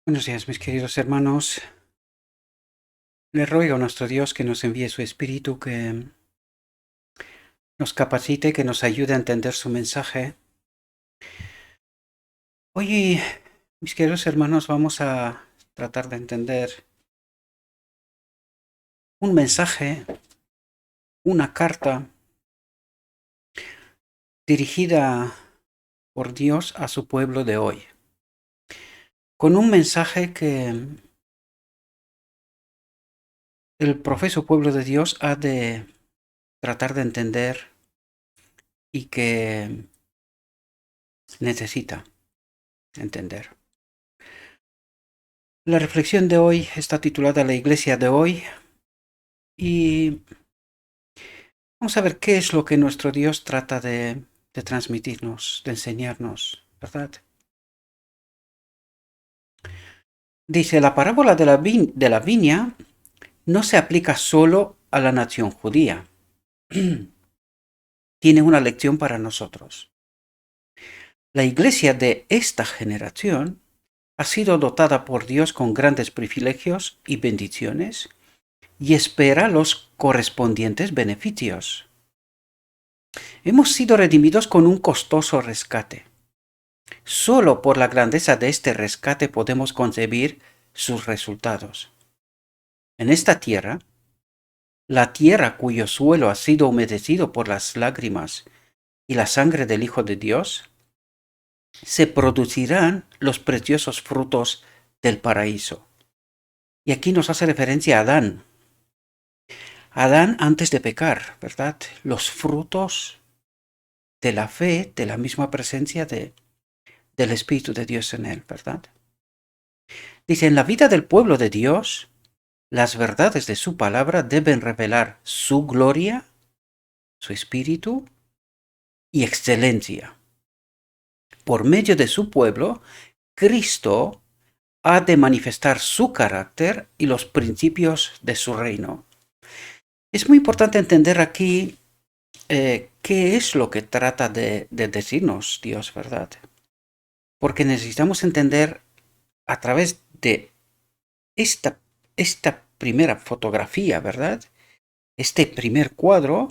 Buenos días, mis queridos hermanos. Le ruego a nuestro Dios que nos envíe su Espíritu, que nos capacite, que nos ayude a entender su mensaje. Hoy, mis queridos hermanos, vamos a tratar de entender un mensaje, una carta dirigida por Dios a su pueblo de hoy. Con un mensaje que el profeso pueblo de Dios ha de tratar de entender y que necesita entender. La reflexión de hoy está titulada La Iglesia de hoy y vamos a ver qué es lo que nuestro Dios trata de transmitirnos, de enseñarnos, ¿verdad? Dice, la parábola de la viña no se aplica solo a la nación judía. Tiene una lección para nosotros. La iglesia de esta generación ha sido dotada por Dios con grandes privilegios y bendiciones y espera los correspondientes beneficios. Hemos sido redimidos con un costoso rescate. Solo por la grandeza de este rescate podemos concebir sus resultados. En esta tierra, la tierra cuyo suelo ha sido humedecido por las lágrimas y la sangre del Hijo de Dios, se producirán los preciosos frutos del paraíso. Y aquí nos hace referencia a Adán. Adán antes de pecar, ¿verdad? Los frutos de la fe, de la misma presencia del Espíritu de Dios en él, ¿verdad? Dice, en la vida del pueblo de Dios, las verdades de su palabra deben revelar su gloria, su espíritu y excelencia. Por medio de su pueblo, Cristo ha de manifestar su carácter y los principios de su reino. Es muy importante entender aquí qué es lo que trata de decirnos Dios, ¿verdad? Porque necesitamos entender a través de esta primera fotografía, ¿verdad? Este primer cuadro,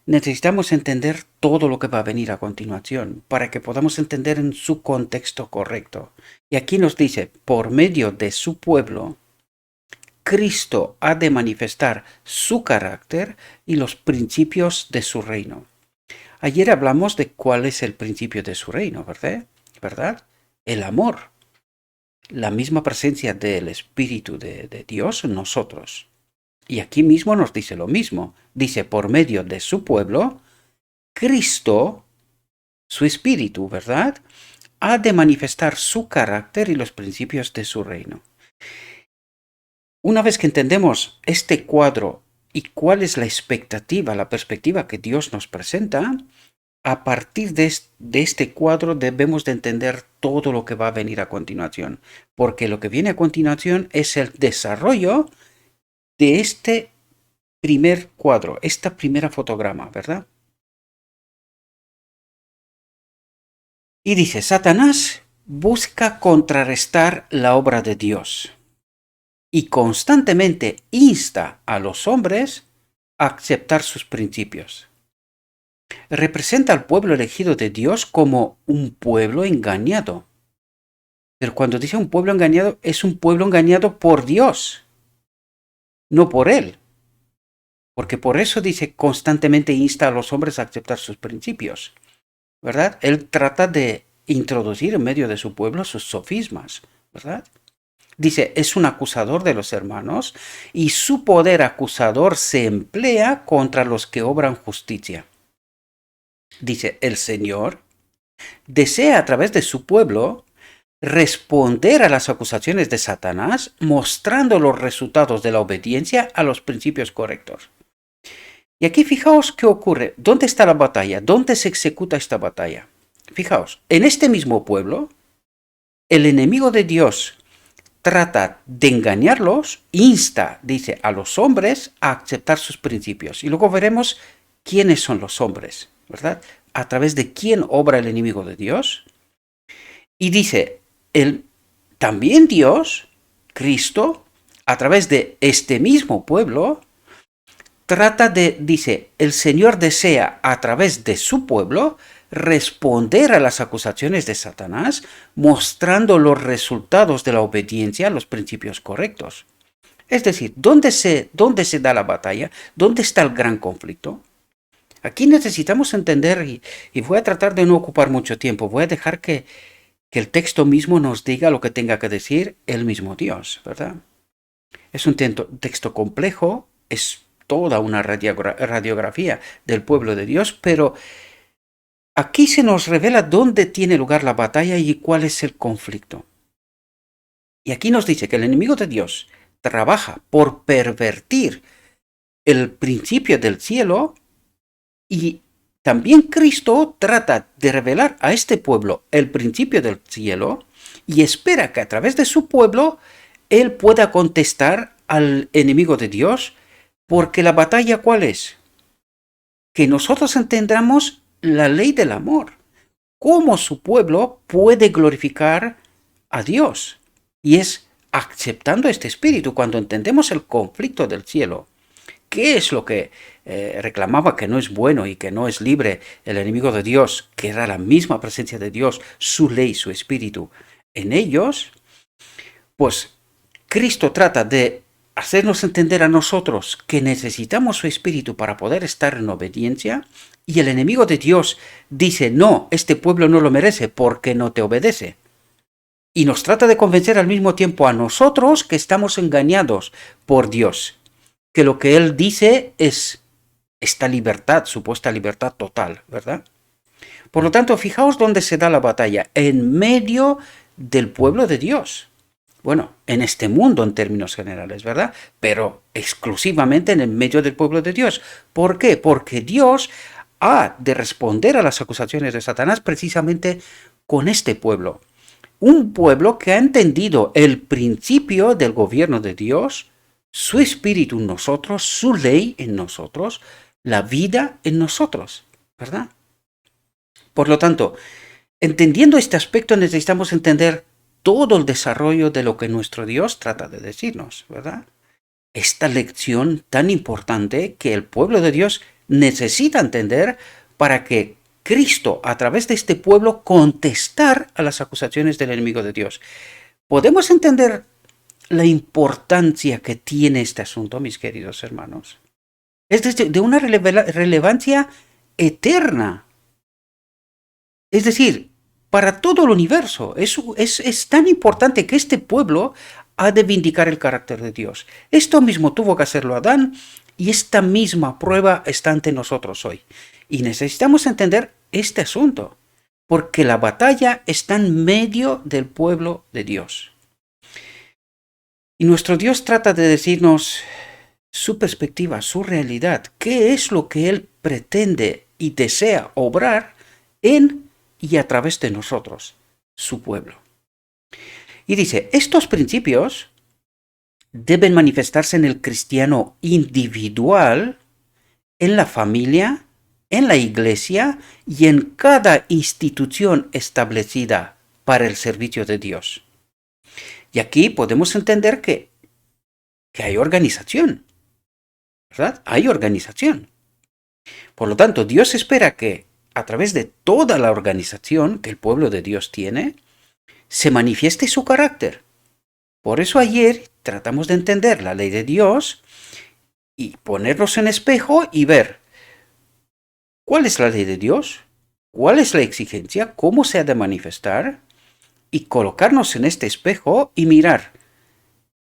necesitamos entender todo lo que va a venir a continuación para que podamos entender en su contexto correcto. Y aquí nos dice, por medio de su pueblo, Cristo ha de manifestar su carácter y los principios de su reino. Ayer hablamos de cuál es el principio de su reino, ¿verdad? El amor, la misma presencia del Espíritu de Dios en nosotros. Y aquí mismo nos dice lo mismo. Dice, por medio de su pueblo, Cristo, su espíritu, ¿verdad? Ha de manifestar su carácter y los principios de su reino. Una vez que entendemos este cuadro y cuál es la expectativa, la perspectiva que Dios nos presenta, a partir de este cuadro debemos de entender todo lo que va a venir a continuación. Porque lo que viene a continuación es el desarrollo de este primer cuadro, esta primera fotograma, ¿verdad? Y dice, Satanás busca contrarrestar la obra de Dios y constantemente insta a los hombres a aceptar sus principios. Representa al pueblo elegido de Dios como un pueblo engañado. Pero cuando dice un pueblo engañado, es un pueblo engañado por Dios, no por él. Porque por eso dice constantemente insta a los hombres a aceptar sus principios, ¿verdad? Él trata de introducir en medio de su pueblo sus sofismas, ¿verdad? Dice, es un acusador de los hermanos y su poder acusador se emplea contra los que obran justicia. Dice, el Señor desea a través de su pueblo responder a las acusaciones de Satanás mostrando los resultados de la obediencia a los principios correctos. Y aquí fijaos qué ocurre. ¿Dónde está la batalla? ¿Dónde se ejecuta esta batalla? Fijaos, en este mismo pueblo, el enemigo de Dios trata de engañarlos, insta, dice, a los hombres a aceptar sus principios. Y luego veremos quiénes son los hombres, ¿verdad? A través de quién obra el enemigo de Dios. Y dice, también Dios, Cristo, a través de este mismo pueblo, dice, el Señor desea a través de su pueblo responder a las acusaciones de Satanás, mostrando los resultados de la obediencia a los principios correctos. Es decir, ¿dónde se da la batalla? ¿Dónde está el gran conflicto? Aquí necesitamos entender, y voy a tratar de no ocupar mucho tiempo, voy a dejar que el texto mismo nos diga lo que tenga que decir el mismo Dios, ¿verdad? Es un texto complejo, es toda una radiografía del pueblo de Dios, pero aquí se nos revela dónde tiene lugar la batalla y cuál es el conflicto. Y aquí nos dice que el enemigo de Dios trabaja por pervertir el principio del cielo, y también Cristo trata de revelar a este pueblo el principio del cielo y espera que a través de su pueblo él pueda contestar al enemigo de Dios, porque la batalla ¿cuál es? Que nosotros entendamos la ley del amor, cómo su pueblo puede glorificar a Dios, y es aceptando este espíritu. Cuando entendemos el conflicto del cielo, ¿qué es lo que reclamaba que no es bueno y que no es libre el enemigo de Dios, que era la misma presencia de Dios, su ley, su espíritu en ellos? Pues Cristo trata de hacernos entender a nosotros que necesitamos su espíritu para poder estar en obediencia, y el enemigo de Dios dice, no, este pueblo no lo merece porque no te obedece. Y nos trata de convencer al mismo tiempo a nosotros que estamos engañados por Dios, que lo que Él dice es esta libertad, supuesta libertad total, ¿verdad? Por lo tanto, fijaos dónde se da la batalla, en medio del pueblo de Dios. Bueno, en este mundo en términos generales, ¿verdad? Pero exclusivamente en el medio del pueblo de Dios. ¿Por qué? Porque Dios ha de responder a las acusaciones de Satanás precisamente con este pueblo. Un pueblo que ha entendido el principio del gobierno de Dios, su espíritu en nosotros, su ley en nosotros, la vida en nosotros, ¿verdad? Por lo tanto, entendiendo este aspecto necesitamos entender todo el desarrollo de lo que nuestro Dios trata de decirnos, ¿verdad? Esta lección tan importante que el pueblo de Dios necesita entender para que Cristo, a través de este pueblo, contestar a las acusaciones del enemigo de Dios. ¿Podemos entender la importancia que tiene este asunto, mis queridos hermanos? Es de una relevancia eterna. Es decir, para todo el universo. Es tan importante que este pueblo ha de vindicar el carácter de Dios. Esto mismo tuvo que hacerlo Adán, y esta misma prueba está ante nosotros hoy. Y necesitamos entender este asunto, porque la batalla está en medio del pueblo de Dios. Y nuestro Dios trata de decirnos su perspectiva, su realidad, qué es lo que Él pretende y desea obrar en y a través de nosotros, su pueblo. Y dice, estos principios deben manifestarse en el cristiano individual, en la familia, en la iglesia y en cada institución establecida para el servicio de Dios. Y aquí podemos entender que hay organización, ¿verdad? Hay organización. Por lo tanto, Dios espera que a través de toda la organización que el pueblo de Dios tiene, se manifieste su carácter. Por eso ayer tratamos de entender la ley de Dios y ponernos en espejo y ver cuál es la ley de Dios, cuál es la exigencia, cómo se ha de manifestar, y colocarnos en este espejo y mirar,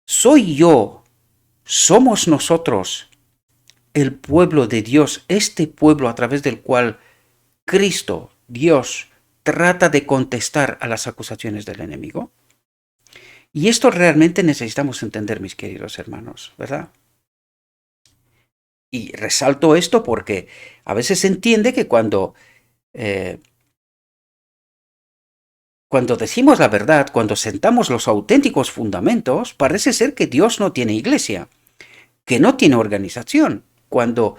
¿soy yo, somos nosotros el pueblo de Dios, este pueblo a través del cual Cristo, Dios, trata de contestar a las acusaciones del enemigo? Y esto realmente necesitamos entender, mis queridos hermanos, ¿verdad? Y resalto esto porque a veces se entiende que cuando decimos la verdad, cuando sentamos los auténticos fundamentos, parece ser que Dios no tiene iglesia, que no tiene organización, cuando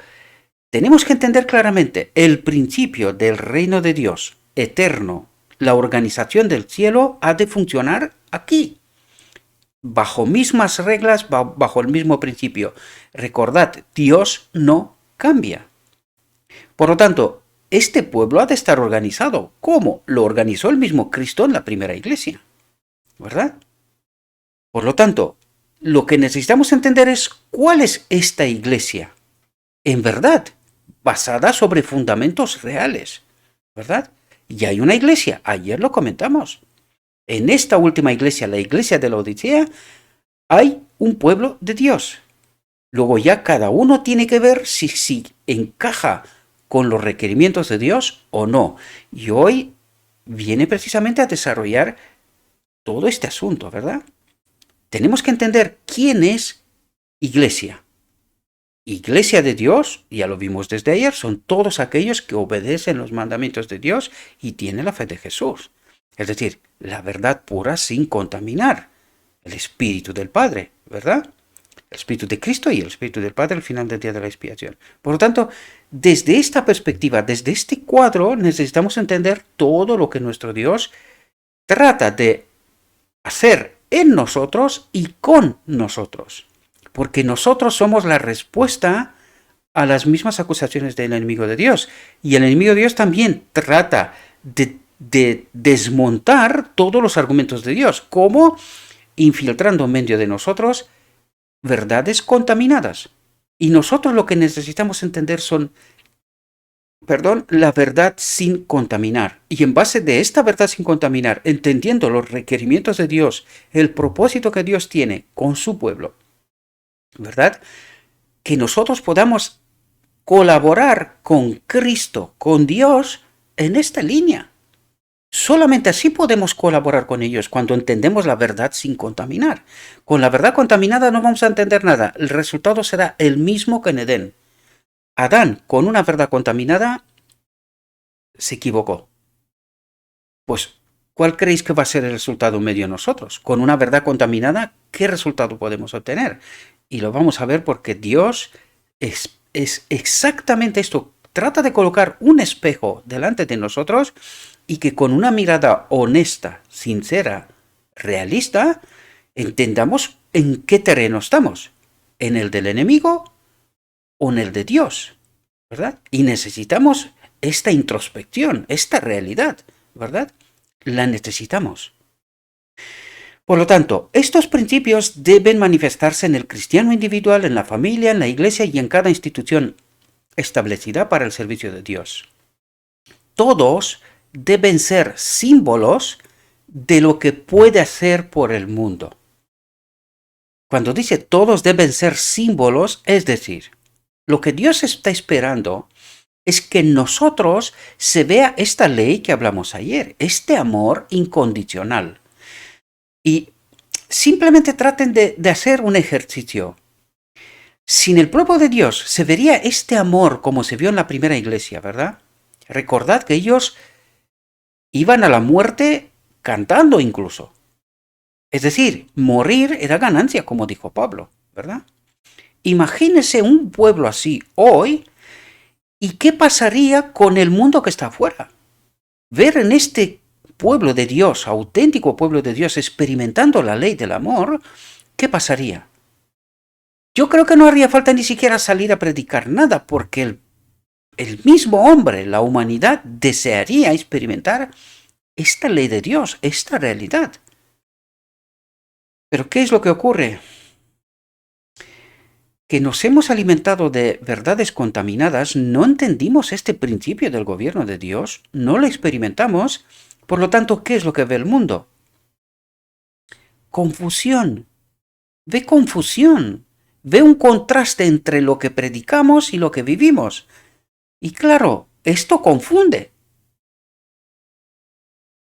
tenemos que entender claramente el principio del reino de Dios eterno, la organización del cielo ha de funcionar aquí, bajo mismas reglas, bajo el mismo principio. Recordad, Dios no cambia. Por lo tanto, este pueblo ha de estar organizado. ¿Cómo? Lo organizó el mismo Cristo en la primera iglesia, ¿verdad? Por lo tanto, lo que necesitamos entender es cuál es esta iglesia, en verdad, basada sobre fundamentos reales, ¿verdad? Y hay una iglesia, ayer lo comentamos. En esta última iglesia, la iglesia de la Odisea, hay un pueblo de Dios. Luego ya cada uno tiene que ver si encaja con los requerimientos de Dios o no. Y hoy viene precisamente a desarrollar todo este asunto, ¿verdad? Tenemos que entender quién es iglesia. Iglesia de Dios, ya lo vimos desde ayer, son todos aquellos que obedecen los mandamientos de Dios y tienen la fe de Jesús. Es decir, la verdad pura sin contaminar. El Espíritu del Padre, ¿verdad? El Espíritu de Cristo y el Espíritu del Padre al final del día de la expiación. Por lo tanto, desde esta perspectiva, desde este cuadro, necesitamos entender todo lo que nuestro Dios trata de hacer en nosotros y con nosotros. Porque nosotros somos la respuesta a las mismas acusaciones del enemigo de Dios. Y el enemigo de Dios también trata de desmontar todos los argumentos de Dios, como infiltrando en medio de nosotros verdades contaminadas. Y nosotros lo que necesitamos entender son, la verdad sin contaminar. Y en base de esta verdad sin contaminar, entendiendo los requerimientos de Dios, el propósito que Dios tiene con su pueblo, ¿verdad? Que nosotros podamos colaborar con Cristo, con Dios, en esta línea. Solamente así podemos colaborar con ellos, cuando entendemos la verdad sin contaminar. Con la verdad contaminada no vamos a entender nada. El resultado será el mismo que en Edén. Adán, con una verdad contaminada, se equivocó. Pues, ¿cuál creéis que va a ser el resultado en medio de nosotros? Con una verdad contaminada, ¿qué resultado podemos obtener? Y lo vamos a ver porque Dios es exactamente esto. Trata de colocar un espejo delante de nosotros y que con una mirada honesta, sincera, realista, entendamos en qué terreno estamos. ¿En el del enemigo o en el de Dios? ¿Verdad? Y necesitamos esta introspección, esta realidad, ¿verdad? La necesitamos. Por lo tanto, estos principios deben manifestarse en el cristiano individual, en la familia, en la iglesia y en cada institución establecida para el servicio de Dios. Todos deben ser símbolos de lo que puede hacer por el mundo. Cuando dice todos deben ser símbolos, es decir, lo que Dios está esperando es que en nosotros se vea esta ley que hablamos ayer, este amor incondicional. Y simplemente traten de hacer un ejercicio. Sin el pueblo de Dios se vería este amor como se vio en la primera iglesia, ¿verdad? Recordad que ellos iban a la muerte cantando incluso. Es decir, morir era ganancia, como dijo Pablo, ¿verdad? Imagínese un pueblo así hoy, ¿y qué pasaría con el mundo que está afuera? Ver en este pueblo de Dios, auténtico pueblo de Dios, experimentando la ley del amor, ¿qué pasaría? Yo creo que no haría falta ni siquiera salir a predicar nada, porque el mismo hombre, la humanidad, desearía experimentar esta ley de Dios, esta realidad. Pero ¿qué es lo que ocurre? Que nos hemos alimentado de verdades contaminadas, no entendimos este principio del gobierno de Dios, no lo experimentamos, por lo tanto, ¿qué es lo que ve el mundo? Confusión. Ve confusión. Ve un contraste entre lo que predicamos y lo que vivimos. Y claro, esto confunde.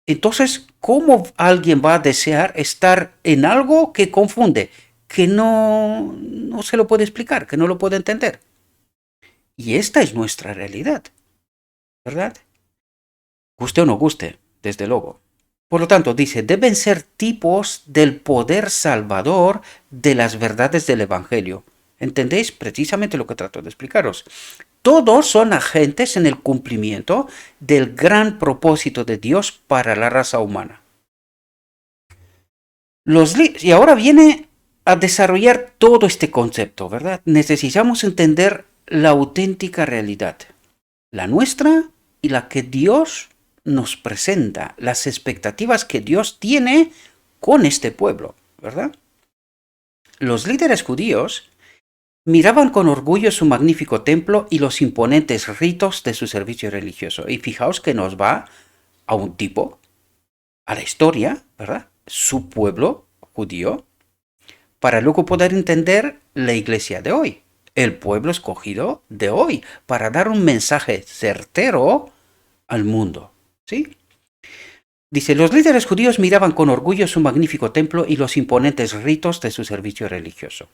Entonces, ¿cómo alguien va a desear estar en algo que confunde? Que no se lo puede explicar, que no lo puede entender. Y esta es nuestra realidad, ¿verdad? Guste o no guste, desde luego. Por lo tanto, dice, deben ser tipos del poder salvador de las verdades del Evangelio. ¿Entendéis precisamente lo que trato de explicaros? todos son agentes en el cumplimiento del gran propósito de Dios para la raza humana. Y ahora viene a desarrollar todo este concepto, ¿verdad? Necesitamos entender la auténtica realidad, la nuestra y la que Dios nos presenta, las expectativas que Dios tiene con este pueblo, ¿verdad? Los líderes judíos miraban con orgullo su magnífico templo y los imponentes ritos de su servicio religioso. Y fijaos que nos va a un tipo, a la historia, ¿verdad? Su pueblo judío, para luego poder entender la iglesia de hoy, el pueblo escogido de hoy, para dar un mensaje certero al mundo, ¿sí? Dice, los líderes judíos miraban con orgullo su magnífico templo y los imponentes ritos de su servicio religioso.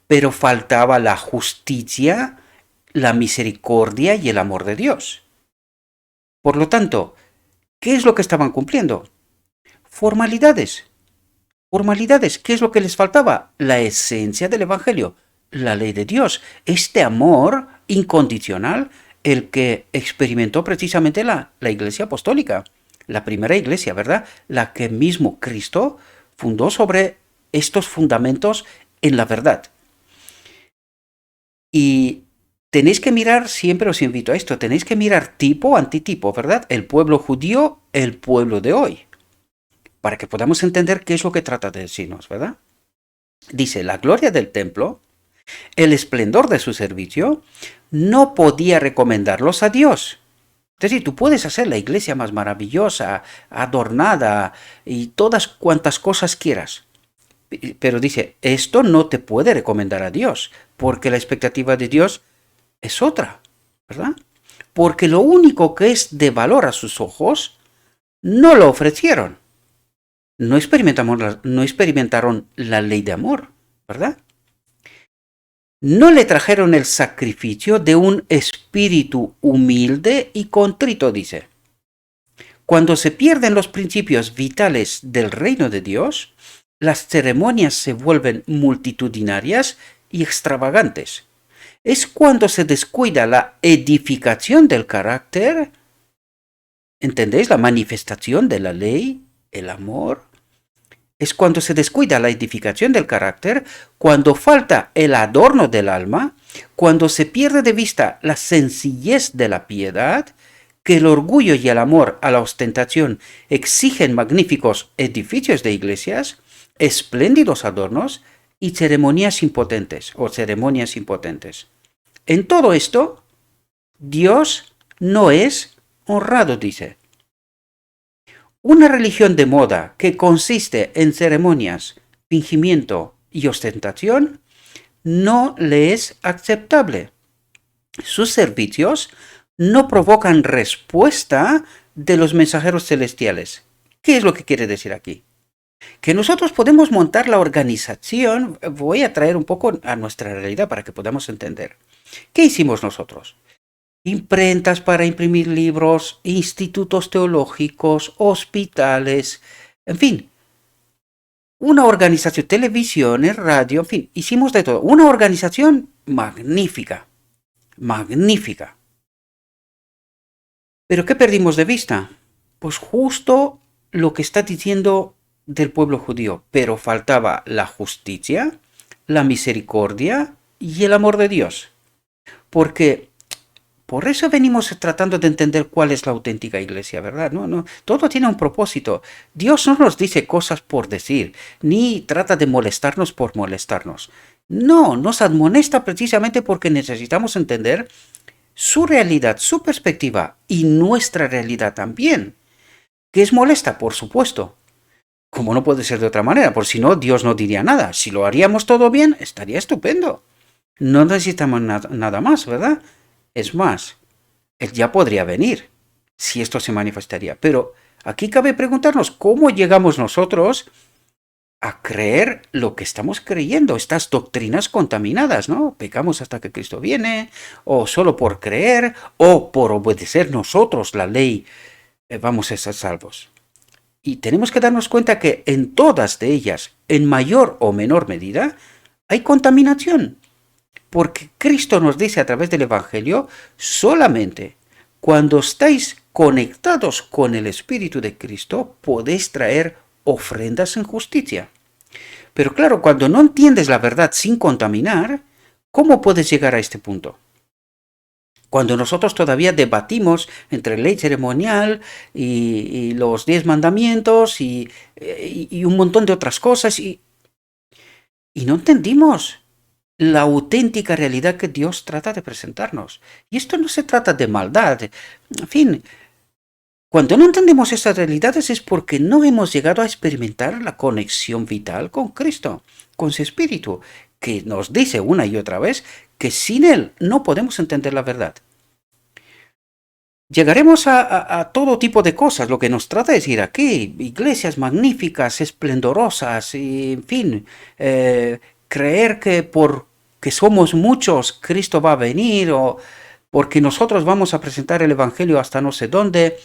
Pero faltaba la justicia, la misericordia y el amor de Dios. Por lo tanto, ¿qué es lo que estaban cumpliendo? Formalidades. Formalidades. ¿Qué es lo que les faltaba? La esencia del Evangelio, la ley de Dios, este amor incondicional, el que experimentó precisamente la Iglesia Apostólica, la primera iglesia, ¿verdad? La que mismo Cristo fundó sobre estos fundamentos en la verdad. Y tenéis que mirar, siempre os invito a esto, tenéis que mirar tipo, antitipo, ¿verdad? El pueblo judío, el pueblo de hoy, para que podamos entender qué es lo que trata de decirnos, ¿verdad? Dice, la gloria del templo, el esplendor de su servicio, no podía recomendarlos a Dios. Es decir, tú puedes hacer la iglesia más maravillosa, adornada y todas cuantas cosas quieras. Pero dice, esto no te puede recomendar a Dios, porque la expectativa de Dios es otra, ¿verdad? Porque lo único que es de valor a sus ojos, no lo ofrecieron. No experimentaron la ley de amor, ¿verdad? No le trajeron el sacrificio de un espíritu humilde y contrito, dice. Cuando se pierden los principios vitales del reino de Dios, las ceremonias se vuelven multitudinarias y extravagantes. Es cuando se descuida la edificación del carácter, ¿entendéis? La manifestación de la ley, el amor. Es cuando se descuida la edificación del carácter, cuando falta el adorno del alma, cuando se pierde de vista la sencillez de la piedad, que el orgullo y el amor a la ostentación exigen magníficos edificios de iglesias, espléndidos adornos y ceremonias impotentes. En todo esto, Dios no es honrado, dice. Una religión de moda que consiste en ceremonias, fingimiento y ostentación no le es aceptable. Sus servicios no provocan respuesta de los mensajeros celestiales. ¿Qué es lo que quiere decir aquí? Que nosotros podemos montar la organización, voy a traer un poco a nuestra realidad para que podamos entender. ¿Qué hicimos nosotros? Imprentas para imprimir libros, institutos teológicos, hospitales, en fin. Una organización, televisiones, radio, en fin, hicimos de todo. Una organización magnífica, magnífica. ¿Pero qué perdimos de vista? Pues justo lo que está diciendo del pueblo judío, pero faltaba la justicia, la misericordia y el amor de Dios. Porque por eso venimos tratando de entender cuál es la auténtica iglesia, ¿verdad? No, todo tiene un propósito. Dios no nos dice cosas por decir, ni trata de molestarnos por molestarnos. No, nos admonesta precisamente porque necesitamos entender su realidad, su perspectiva y nuestra realidad también. Que es molesta, por supuesto. Como no puede ser de otra manera, por si no, Dios no diría nada. Si lo haríamos todo bien, estaría estupendo. No necesitamos nada más, ¿verdad? Es más, Él ya podría venir, si esto se manifestaría. Pero aquí cabe preguntarnos, ¿cómo llegamos nosotros a creer lo que estamos creyendo? Estas doctrinas contaminadas, ¿no? Pecamos hasta que Cristo viene, o solo por creer, o por obedecer nosotros la ley, vamos a ser salvos. Y tenemos que darnos cuenta que en todas de ellas, en mayor o menor medida, hay contaminación. Porque Cristo nos dice a través del Evangelio, solamente cuando estáis conectados con el Espíritu de Cristo, podéis traer ofrendas en justicia. Pero claro, cuando no entiendes la verdad sin contaminar, ¿cómo puedes llegar a este punto? Cuando nosotros todavía debatimos entre ley ceremonial y los 10 mandamientos y un montón de otras cosas y no entendimos la auténtica realidad que Dios trata de presentarnos. Y esto no se trata de maldad. En fin, cuando no entendemos estas realidades es porque no hemos llegado a experimentar la conexión vital con Cristo, con su Espíritu, que nos dice una y otra vez que sin Él no podemos entender la verdad. Llegaremos a todo tipo de cosas. Lo que nos trata es ir aquí, iglesias magníficas, esplendorosas, y, en fin, creer que porque somos muchos Cristo va a venir o porque nosotros vamos a presentar el Evangelio hasta no sé dónde.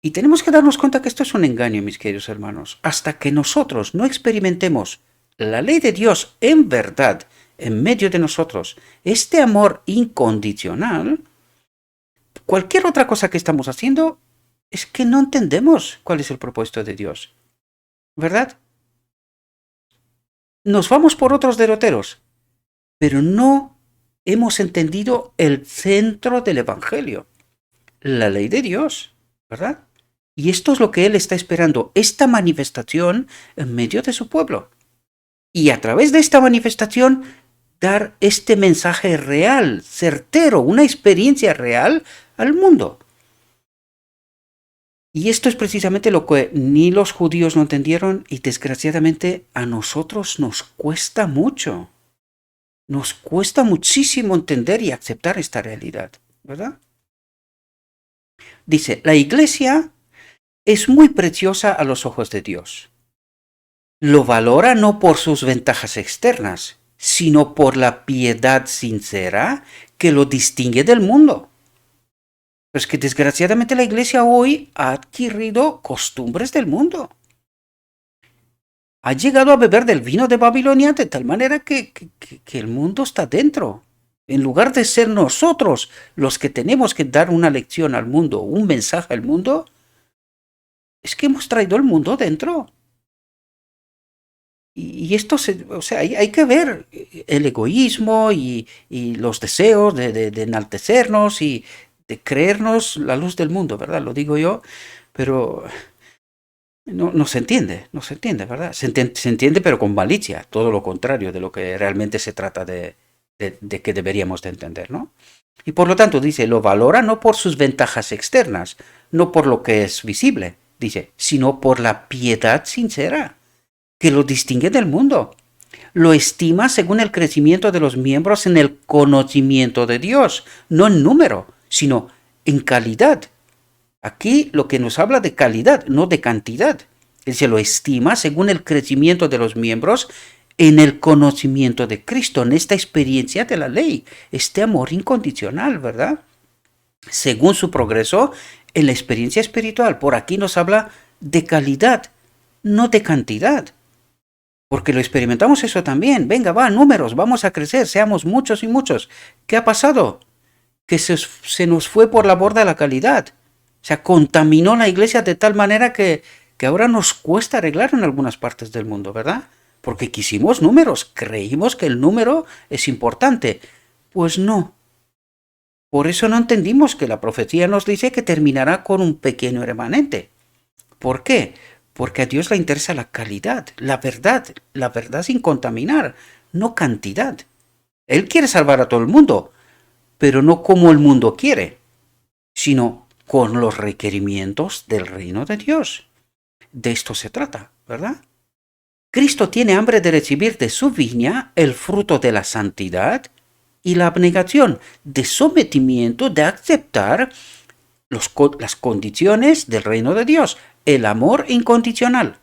Y tenemos que darnos cuenta que esto es un engaño, mis queridos hermanos. Hasta que nosotros no experimentemos la ley de Dios en verdad, en medio de nosotros, este amor incondicional, cualquier otra cosa que estamos haciendo es que no entendemos cuál es el propósito de Dios. ¿Verdad? Nos vamos por otros derroteros, pero no hemos entendido el centro del Evangelio, la ley de Dios, ¿verdad? Y esto es lo que Él está esperando, esta manifestación en medio de su pueblo. Y a través de esta manifestación, dar este mensaje real, certero, una experiencia real al mundo. Y esto es precisamente lo que ni los judíos no entendieron y desgraciadamente a nosotros nos cuesta mucho. Nos cuesta muchísimo entender y aceptar esta realidad, ¿verdad? Dice, la iglesia es muy preciosa a los ojos de Dios. Lo valora no por sus ventajas externas, sino por la piedad sincera que lo distingue del mundo. Pero es que desgraciadamente la iglesia hoy ha adquirido costumbres del mundo. Ha llegado a beber del vino de Babilonia de tal manera que el mundo está dentro. En lugar de ser nosotros los que tenemos que dar una lección al mundo, un mensaje al mundo, es que hemos traído el mundo dentro. Y esto, hay que ver el egoísmo y los deseos de enaltecernos y de creernos la luz del mundo, ¿verdad? Lo digo yo, pero no se entiende, ¿verdad? Se entiende, pero con malicia, todo lo contrario de lo que realmente se trata de que deberíamos de entender, ¿no? Y por lo tanto, dice, lo valora no por sus ventajas externas, no por lo que es visible, dice, sino por la piedad sincera que lo distingue del mundo. Lo estima según el crecimiento de los miembros en el conocimiento de Dios, no en número, sino en calidad. Aquí lo que nos habla de calidad, no de cantidad. Él se lo estima según el crecimiento de los miembros en el conocimiento de Cristo, en esta experiencia de la ley, este amor incondicional, ¿verdad? Según su progreso en la experiencia espiritual. Por aquí nos habla de calidad, no de cantidad. Porque lo experimentamos eso también. Venga, va, números, vamos a crecer, seamos muchos y muchos. ¿Qué ha pasado? Que se nos fue por la borda la calidad. O sea, contaminó la iglesia de tal manera que ahora nos cuesta arreglar en algunas partes del mundo, ¿verdad? Porque quisimos números, creímos que el número es importante. Pues no. Por eso no entendimos que la profecía nos dice que terminará con un pequeño remanente. ¿Por qué? Porque a Dios le interesa la calidad, la verdad sin contaminar, no cantidad. Él quiere salvar a todo el mundo, pero no como el mundo quiere, sino con los requerimientos del reino de Dios. De esto se trata, ¿verdad? Cristo tiene hambre de recibir de su viña el fruto de la santidad y la abnegación, de sometimiento, de aceptar las condiciones del reino de Dios, el amor incondicional.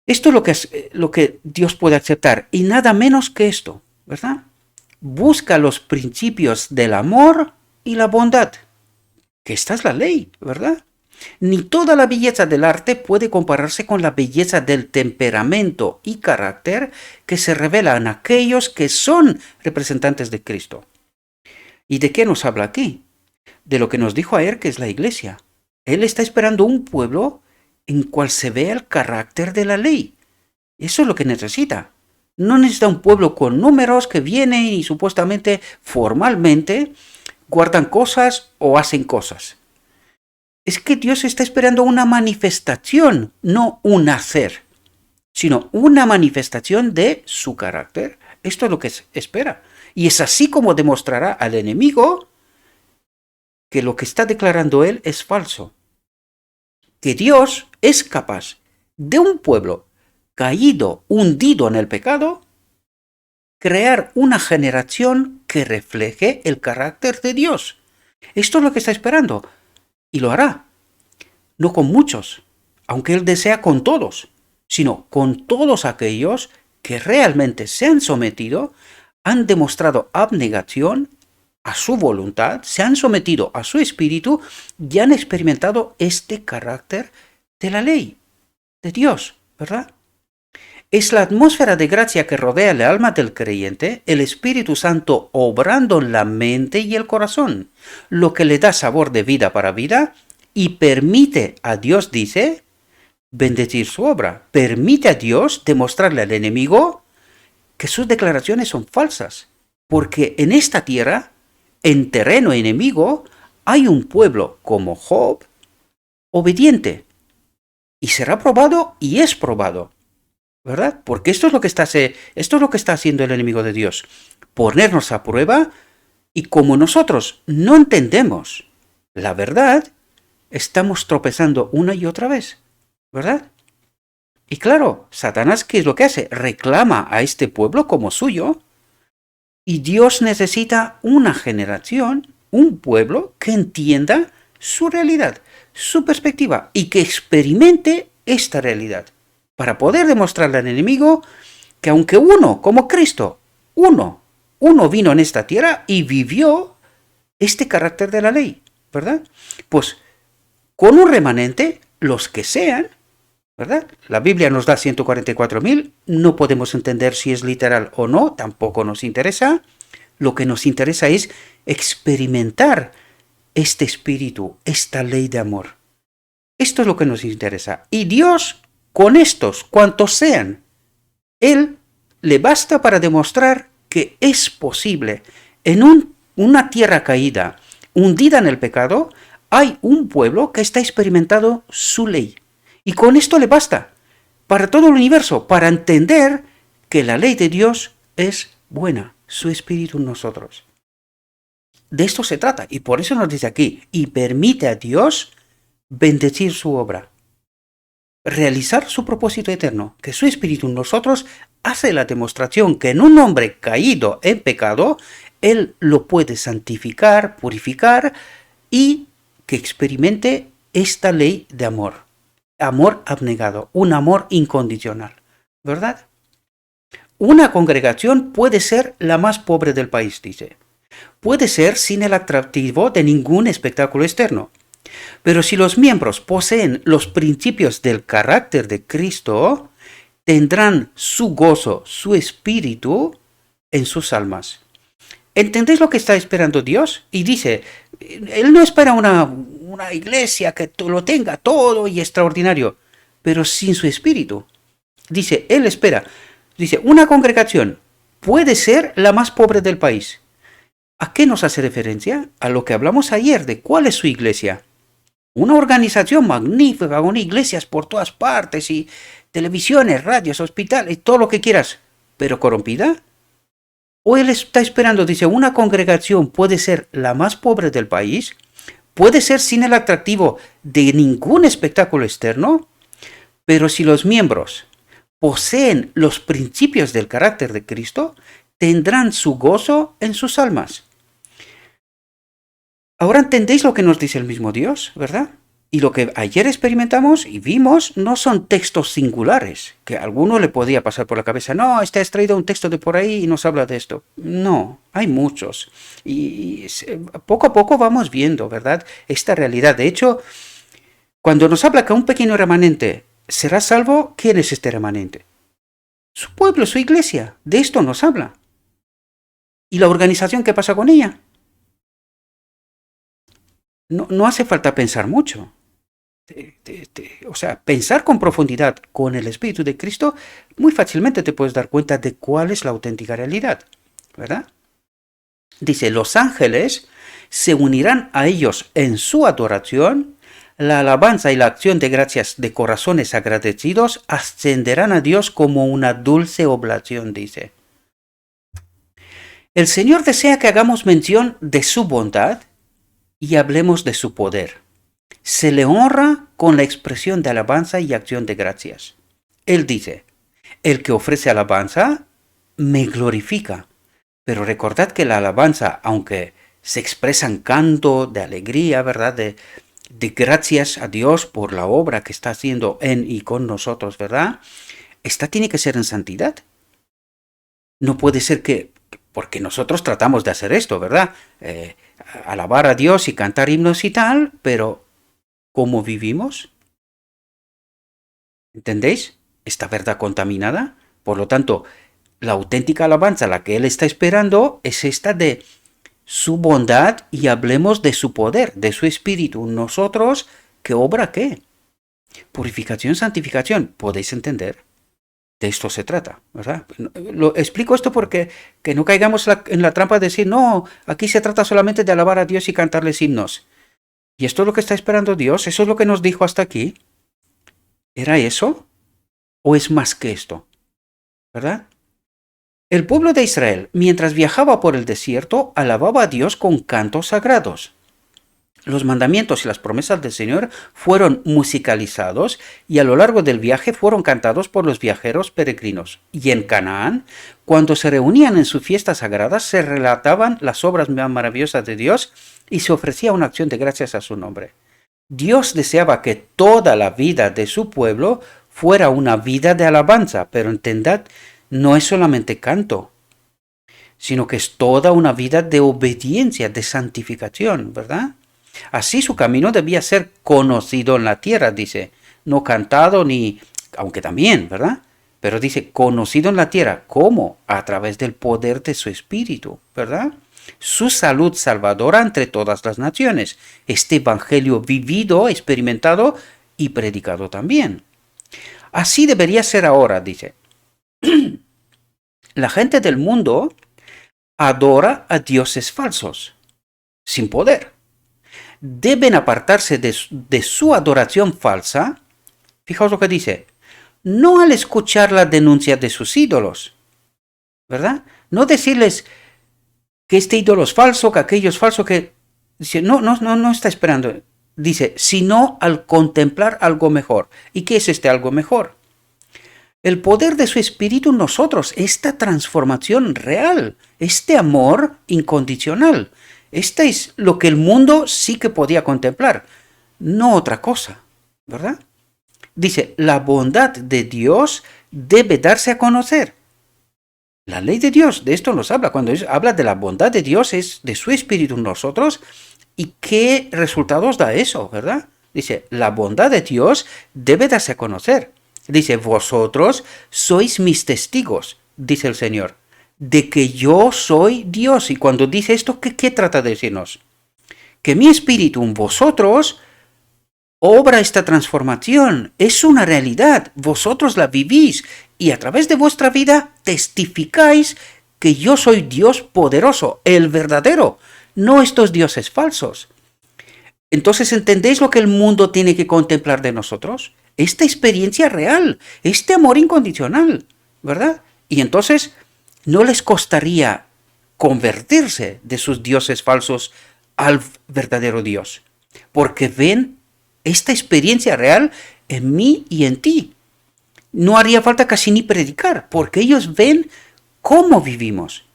Esto es lo que Dios puede aceptar y nada menos que esto, ¿verdad? Busca los principios del amor y la bondad, que esta es la ley, ¿verdad? Ni toda la belleza del arte puede compararse con la belleza del temperamento y carácter que se revela en aquellos que son representantes de Cristo. ¿Y de qué nos habla aquí? De lo que nos dijo ayer, que es la iglesia. Él está esperando un pueblo en cual se vea el carácter de la ley. Eso es lo que necesita. No necesita un pueblo con números que viene y supuestamente, formalmente, guardan cosas o hacen cosas. Es que Dios está esperando una manifestación, no un hacer, sino una manifestación de su carácter. Esto es lo que espera. Y es así como demostrará al enemigo que lo que está declarando él es falso. Que Dios es capaz de un pueblo caído, hundido en el pecado, crear una generación que refleje el carácter de Dios. Esto es lo que está esperando. Y lo hará. No con muchos, aunque Él desea con todos, sino con todos aquellos que realmente se han sometido, han demostrado abnegación a su voluntad, se han sometido a su espíritu y han experimentado este carácter de la ley, de Dios, ¿verdad? Es la atmósfera de gracia que rodea el alma del creyente, el Espíritu Santo obrando en la mente y el corazón, lo que le da sabor de vida para vida y permite a Dios, dice, bendecir su obra. Permite a Dios demostrarle al enemigo que sus declaraciones son falsas, porque en esta tierra, en terreno enemigo, hay un pueblo como Job, obediente, y será probado y es probado. ¿Verdad? Porque esto es lo que está haciendo el enemigo de Dios. Ponernos a prueba, y como nosotros no entendemos la verdad, estamos tropezando una y otra vez. ¿Verdad? Y claro, Satanás, ¿qué es lo que hace? Reclama a este pueblo como suyo, y Dios necesita una generación, un pueblo que entienda su realidad, su perspectiva, y que experimente esta realidad, para poder demostrarle al enemigo que aunque uno, como Cristo, uno vino en esta tierra y vivió este carácter de la ley, ¿verdad? Pues con un remanente, los que sean, ¿verdad? La Biblia nos da 144.000, no podemos entender si es literal o no, tampoco nos interesa. Lo que nos interesa es experimentar este espíritu, esta ley de amor. Esto es lo que nos interesa. Y Dios, con estos, cuantos sean, Él le basta para demostrar que es posible. En una tierra caída, hundida en el pecado, hay un pueblo que está experimentando su ley. Y con esto le basta para todo el universo, para entender que la ley de Dios es buena, su espíritu en nosotros. De esto se trata, y por eso nos dice aquí, y permite a Dios bendecir su obra, realizar su propósito eterno, que su espíritu en nosotros hace la demostración que en un hombre caído en pecado, Él lo puede santificar, purificar y que experimente esta ley de amor. Amor abnegado, un amor incondicional, ¿verdad? Una congregación puede ser la más pobre del país, dice. Puede ser sin el atractivo de ningún espectáculo externo. Pero si los miembros poseen los principios del carácter de Cristo, tendrán su gozo, su espíritu en sus almas. ¿Entendéis lo que está esperando Dios? Y dice, Él no espera una iglesia que lo tenga todo y extraordinario, pero sin su espíritu. Dice, Él espera. Dice, una congregación puede ser la más pobre del país. ¿A qué nos hace referencia? A lo que hablamos ayer de cuál es su iglesia. Una organización magnífica, con iglesias por todas partes y televisiones, radios, hospitales, todo lo que quieras, pero corrompida. O Él está esperando, dice, una congregación puede ser la más pobre del país, puede ser sin el atractivo de ningún espectáculo externo, pero si los miembros poseen los principios del carácter de Cristo, tendrán su gozo en sus almas. Ahora entendéis lo que nos dice el mismo Dios, ¿verdad? Y lo que ayer experimentamos y vimos no son textos singulares, que a alguno le podía pasar por la cabeza, no, este ha extraído un texto de por ahí y nos habla de esto. No, hay muchos. Y poco a poco vamos viendo, ¿verdad? Esta realidad. De hecho, Cuando nos habla que un pequeño remanente será salvo, ¿quién es este remanente? Su pueblo, su iglesia. De esto nos habla. ¿Y la organización qué pasa con ella? No hace falta pensar mucho. O sea, pensar con profundidad con el Espíritu de Cristo, muy fácilmente te puedes dar cuenta de cuál es la auténtica realidad, ¿verdad? Dice, los ángeles se unirán a ellos en su adoración, la alabanza y la acción de gracias de corazones agradecidos ascenderán a Dios como una dulce oblación, dice. El Señor desea que hagamos mención de su bondad y hablemos de su poder. Se le honra con la expresión de alabanza y acción de gracias. Él dice, el que ofrece alabanza me glorifica. Pero recordad que la alabanza, aunque se expresa en canto de alegría, ¿verdad? De gracias a Dios por la obra que está haciendo en y con nosotros, ¿verdad? Esta tiene que ser en santidad. No puede ser que, porque nosotros tratamos de hacer esto, ¿verdad? Alabar a Dios y cantar himnos y tal, pero ¿cómo vivimos? ¿Entendéis? Esta verdad contaminada. Por lo tanto, la auténtica alabanza, la que Él está esperando, es esta de su bondad y hablemos de su poder, de su espíritu. Nosotros, ¿qué obra qué? Purificación, santificación. ¿Podéis entender? De esto se trata, ¿verdad? Lo explico esto porque que no caigamos en la trampa de decir, no, aquí se trata solamente de alabar a Dios y cantarles himnos. ¿Y esto es lo que está esperando Dios? ¿Eso es lo que nos dijo hasta aquí? ¿Era eso? ¿O es más que esto? ¿Verdad? El pueblo de Israel, mientras viajaba por el desierto, alababa a Dios con cantos sagrados. Los mandamientos y las promesas del Señor fueron musicalizados y a lo largo del viaje fueron cantados por los viajeros peregrinos. Y en Canaán, cuando se reunían en sus fiestas sagradas, se relataban las obras más maravillosas de Dios y se ofrecía una acción de gracias a su nombre. Dios deseaba que toda la vida de su pueblo fuera una vida de alabanza, pero entendad, no es solamente canto, sino que es toda una vida de obediencia, de santificación, ¿verdad? Así su camino debía ser conocido en la tierra, dice, no cantado ni, aunque también, ¿verdad? Pero dice, conocido en la tierra, ¿cómo? A través del poder de su espíritu, ¿verdad? Su salud salvadora entre todas las naciones, este evangelio vivido, experimentado y predicado también. Así debería ser ahora, dice. La gente del mundo adora a dioses falsos, sin poder. Deben apartarse de su adoración falsa. Fijaos lo que dice. No al escuchar la denuncia de sus ídolos, ¿verdad? No decirles que este ídolo es falso, que aquello es falso, que... Dice, no está esperando. Dice, sino al contemplar algo mejor. ¿Y qué es este algo mejor? El poder de su espíritu en nosotros, esta transformación real, este amor incondicional. Este es lo que el mundo sí que podía contemplar, no otra cosa, ¿verdad? Dice, la bondad de Dios debe darse a conocer. La ley de Dios, de esto nos habla. Cuando habla de la bondad de Dios, es de su espíritu en nosotros. ¿Y qué resultados da eso, verdad? Dice, la bondad de Dios debe darse a conocer. Dice, vosotros sois mis testigos, dice el Señor, de que yo soy Dios. Y cuando dice esto, ¿qué trata de decirnos? Que mi espíritu en vosotros obra esta transformación, es una realidad, vosotros la vivís y a través de vuestra vida testificáis que yo soy Dios poderoso, el verdadero, no estos dioses falsos. Entonces, ¿entendéis lo que el mundo tiene que contemplar de nosotros? Esta experiencia real, este amor incondicional, ¿verdad? Y entonces, ¿no les costaría convertirse de sus dioses falsos al verdadero Dios? Porque ven esta experiencia real en mí y en ti. No haría falta casi ni predicar, porque ellos ven cómo vivimos.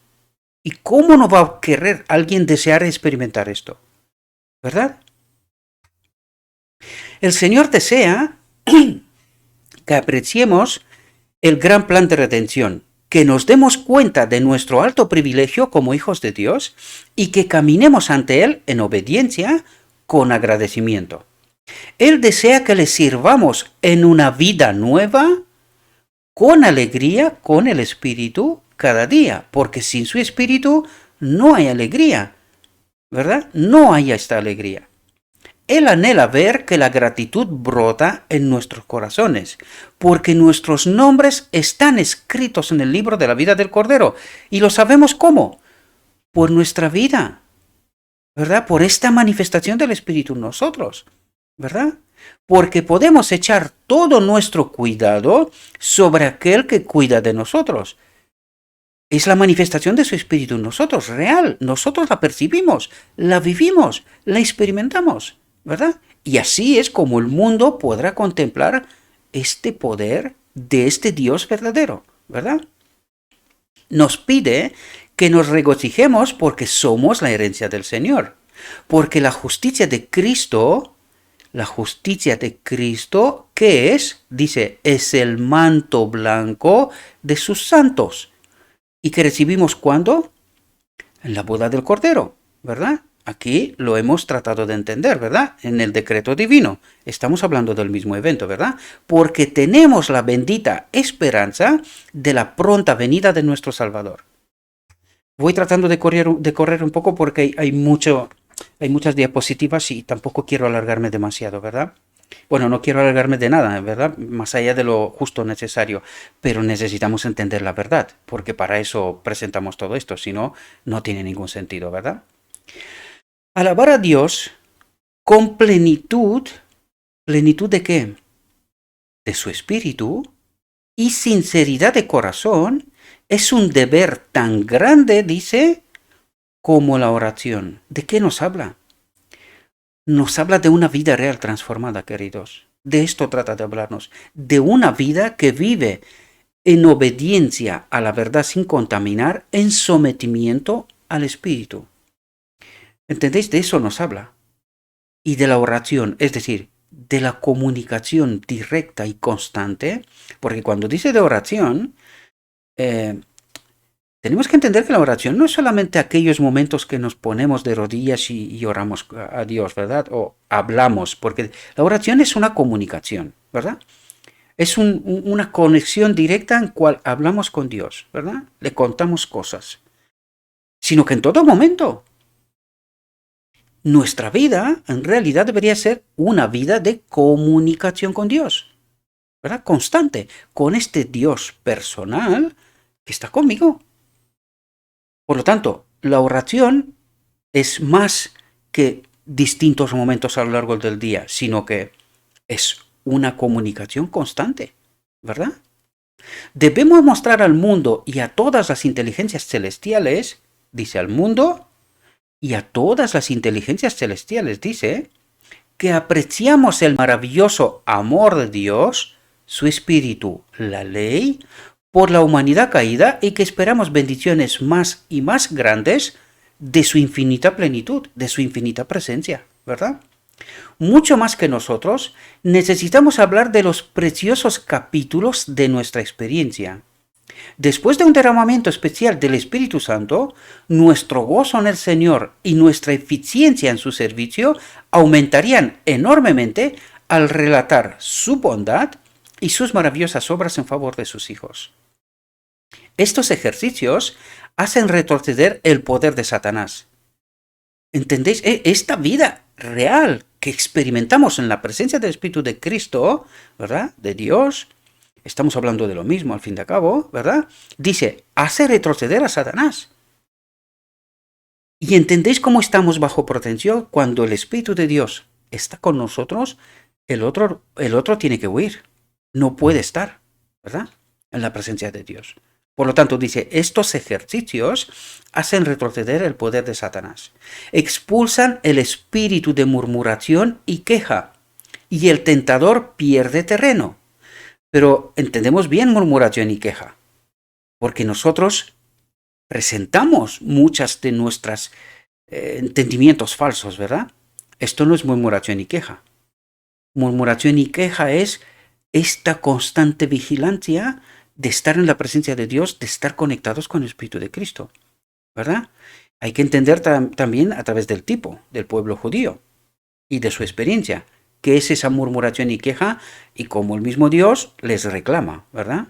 ¿Y cómo no va a querer alguien desear experimentar esto? ¿Verdad? El Señor desea que apreciemos el gran plan de redención, que nos demos cuenta de nuestro alto privilegio como hijos de Dios y que caminemos ante Él en obediencia con agradecimiento. Él desea que le sirvamos en una vida nueva, con alegría, con el Espíritu, cada día, porque sin su Espíritu no hay alegría, ¿verdad? No hay esta alegría. Él anhela ver que la gratitud brota en nuestros corazones, porque nuestros nombres están escritos en el libro de la vida del Cordero. ¿Y lo sabemos cómo? Por nuestra vida, ¿verdad? Por esta manifestación del Espíritu en nosotros, ¿verdad? Porque podemos echar todo nuestro cuidado sobre aquel que cuida de nosotros. Es la manifestación de su Espíritu en nosotros, real. Nosotros la percibimos, la vivimos, la experimentamos, ¿verdad? Y así es como el mundo podrá contemplar este poder de este Dios verdadero, ¿verdad? Nos pide que nos regocijemos porque somos la herencia del Señor. Porque la justicia de Cristo, ¿qué es? Dice, es el manto blanco de sus santos. ¿Y que recibimos cuándo? En la boda del Cordero, ¿verdad? Aquí lo hemos tratado de entender, ¿verdad? En el decreto divino. Estamos hablando del mismo evento, ¿verdad? Porque tenemos la bendita esperanza de la pronta venida de nuestro Salvador. Voy tratando de correr un poco porque hay muchas diapositivas y tampoco quiero alargarme demasiado, ¿verdad? Bueno, no quiero alargarme de nada, ¿verdad? Más allá de lo justo necesario, pero necesitamos entender la verdad, porque para eso presentamos todo esto, si no, no tiene ningún sentido, ¿verdad? Alabar a Dios con plenitud, ¿plenitud de qué? De su espíritu y sinceridad de corazón, es un deber tan grande, dice, como la oración. ¿De qué nos habla? Nos habla de una vida real transformada, queridos. De esto trata de hablarnos. De una vida que vive en obediencia a la verdad sin contaminar, en sometimiento al Espíritu. ¿Entendéis? De eso nos habla. Y de la oración, es decir, de la comunicación directa y constante, porque cuando dice de oración, tenemos que entender que la oración no es solamente aquellos momentos que nos ponemos de rodillas y oramos a Dios, ¿verdad? O hablamos, porque la oración es una comunicación, ¿verdad? Es una conexión directa en cual hablamos con Dios, ¿verdad? Le contamos cosas. Sino que en todo momento, nuestra vida en realidad debería ser una vida de comunicación con Dios, ¿verdad? Constante, con este Dios personal que está conmigo. Por lo tanto, la oración es más que distintos momentos a lo largo del día, sino que es una comunicación constante, ¿verdad? Debemos mostrar al mundo y a todas las inteligencias celestiales, dice al mundo, y a todas las inteligencias celestiales, dice, que apreciamos el maravilloso amor de Dios, su espíritu, la ley, por la humanidad caída y que esperamos bendiciones más y más grandes de su infinita plenitud, de su infinita presencia, ¿verdad? Mucho más que nosotros, necesitamos hablar de los preciosos capítulos de nuestra experiencia. Después de un derramamiento especial del Espíritu Santo, nuestro gozo en el Señor y nuestra eficiencia en su servicio aumentarían enormemente al relatar su bondad y sus maravillosas obras en favor de sus hijos. Estos ejercicios hacen retroceder el poder de Satanás. ¿Entendéis? Esta vida real que experimentamos en la presencia del Espíritu de Cristo, ¿verdad? De Dios, estamos hablando de lo mismo al fin de cabo, ¿verdad? Dice, hace retroceder a Satanás. ¿Y entendéis cómo estamos bajo protección? Cuando el Espíritu de Dios está con nosotros, el otro tiene que huir. No puede estar, ¿verdad? En la presencia de Dios. Por lo tanto, dice, estos ejercicios hacen retroceder el poder de Satanás. Expulsan el espíritu de murmuración y queja, y el tentador pierde terreno. Pero entendemos bien murmuración y queja, porque nosotros presentamos muchas de nuestros entendimientos falsos, ¿verdad? Esto no es murmuración y queja. Murmuración y queja es esta constante vigilancia de estar en la presencia de Dios, de estar conectados con el Espíritu de Cristo, ¿verdad? Hay que entender también a través del tipo del pueblo judío y de su experiencia. qué es esa murmuración y queja y cómo el mismo Dios les reclama, ¿verdad?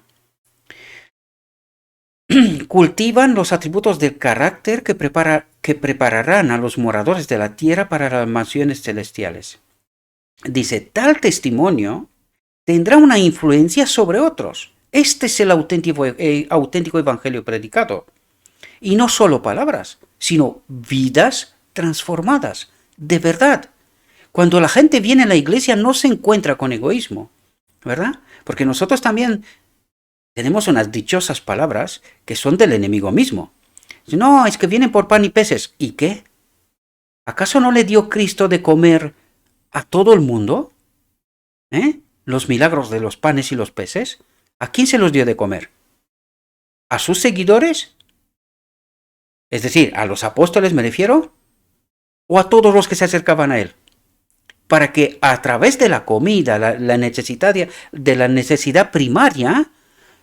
Cultivan los atributos del carácter que prepararán a los moradores de la tierra para las mansiones celestiales. Dice, tal testimonio tendrá una influencia sobre otros. Este es el auténtico evangelio predicado. Y no solo palabras, sino vidas transformadas, de verdad. Cuando la gente viene a la iglesia no se encuentra con egoísmo, ¿verdad? Porque nosotros también tenemos unas dichosas palabras que son del enemigo mismo. No, es que vienen por pan y peces. ¿Y qué? ¿Acaso no le dio Cristo de comer a todo el mundo? Los milagros de los panes y los peces. ¿A quién se los dio de comer? ¿A sus seguidores? Es decir, ¿a los apóstoles me refiero? ¿O a todos los que se acercaban a él? Para que a través de la comida, la necesidad primaria,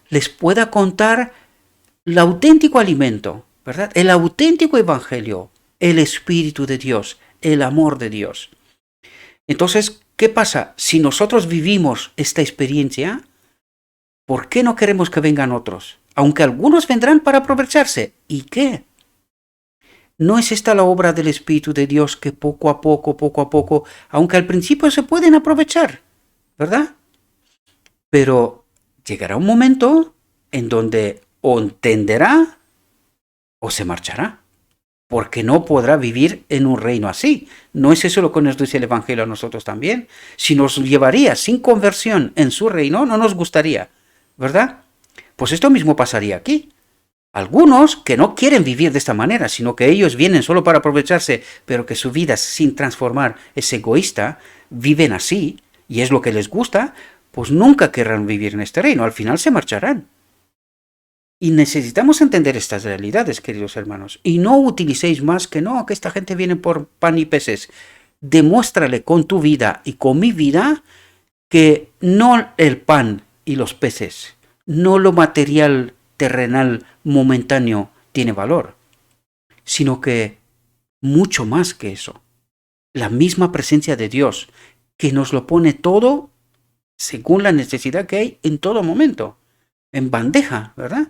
les pueda contar el auténtico alimento, ¿verdad? El auténtico evangelio, el Espíritu de Dios, el amor de Dios. Entonces, ¿qué pasa? Si nosotros vivimos esta experiencia, ¿por qué no queremos que vengan otros? Aunque algunos vendrán para aprovecharse. ¿Y qué? ¿No es esta la obra del Espíritu de Dios que poco a poco, aunque al principio se pueden aprovechar, ¿verdad? Pero llegará un momento en donde o entenderá o se marchará, porque no podrá vivir en un reino así. ¿No es eso lo que nos dice el Evangelio a nosotros también? Si nos llevaría sin conversión en su reino, no nos gustaría, ¿verdad? Pues esto mismo pasaría aquí. Algunos que no quieren vivir de esta manera, sino que ellos vienen solo para aprovecharse, pero que su vida sin transformar es egoísta, viven así, y es lo que les gusta, pues nunca querrán vivir en este reino, al final se marcharán. Y necesitamos entender estas realidades, queridos hermanos, y no utilicéis más que esta gente viene por pan y peces. Demuéstrale con tu vida y con mi vida que no el pan y los peces, no lo material terrenal momentáneo tiene valor, sino que mucho más que eso. La misma presencia de Dios, que nos lo pone todo según la necesidad que hay en todo momento, en bandeja, ¿verdad?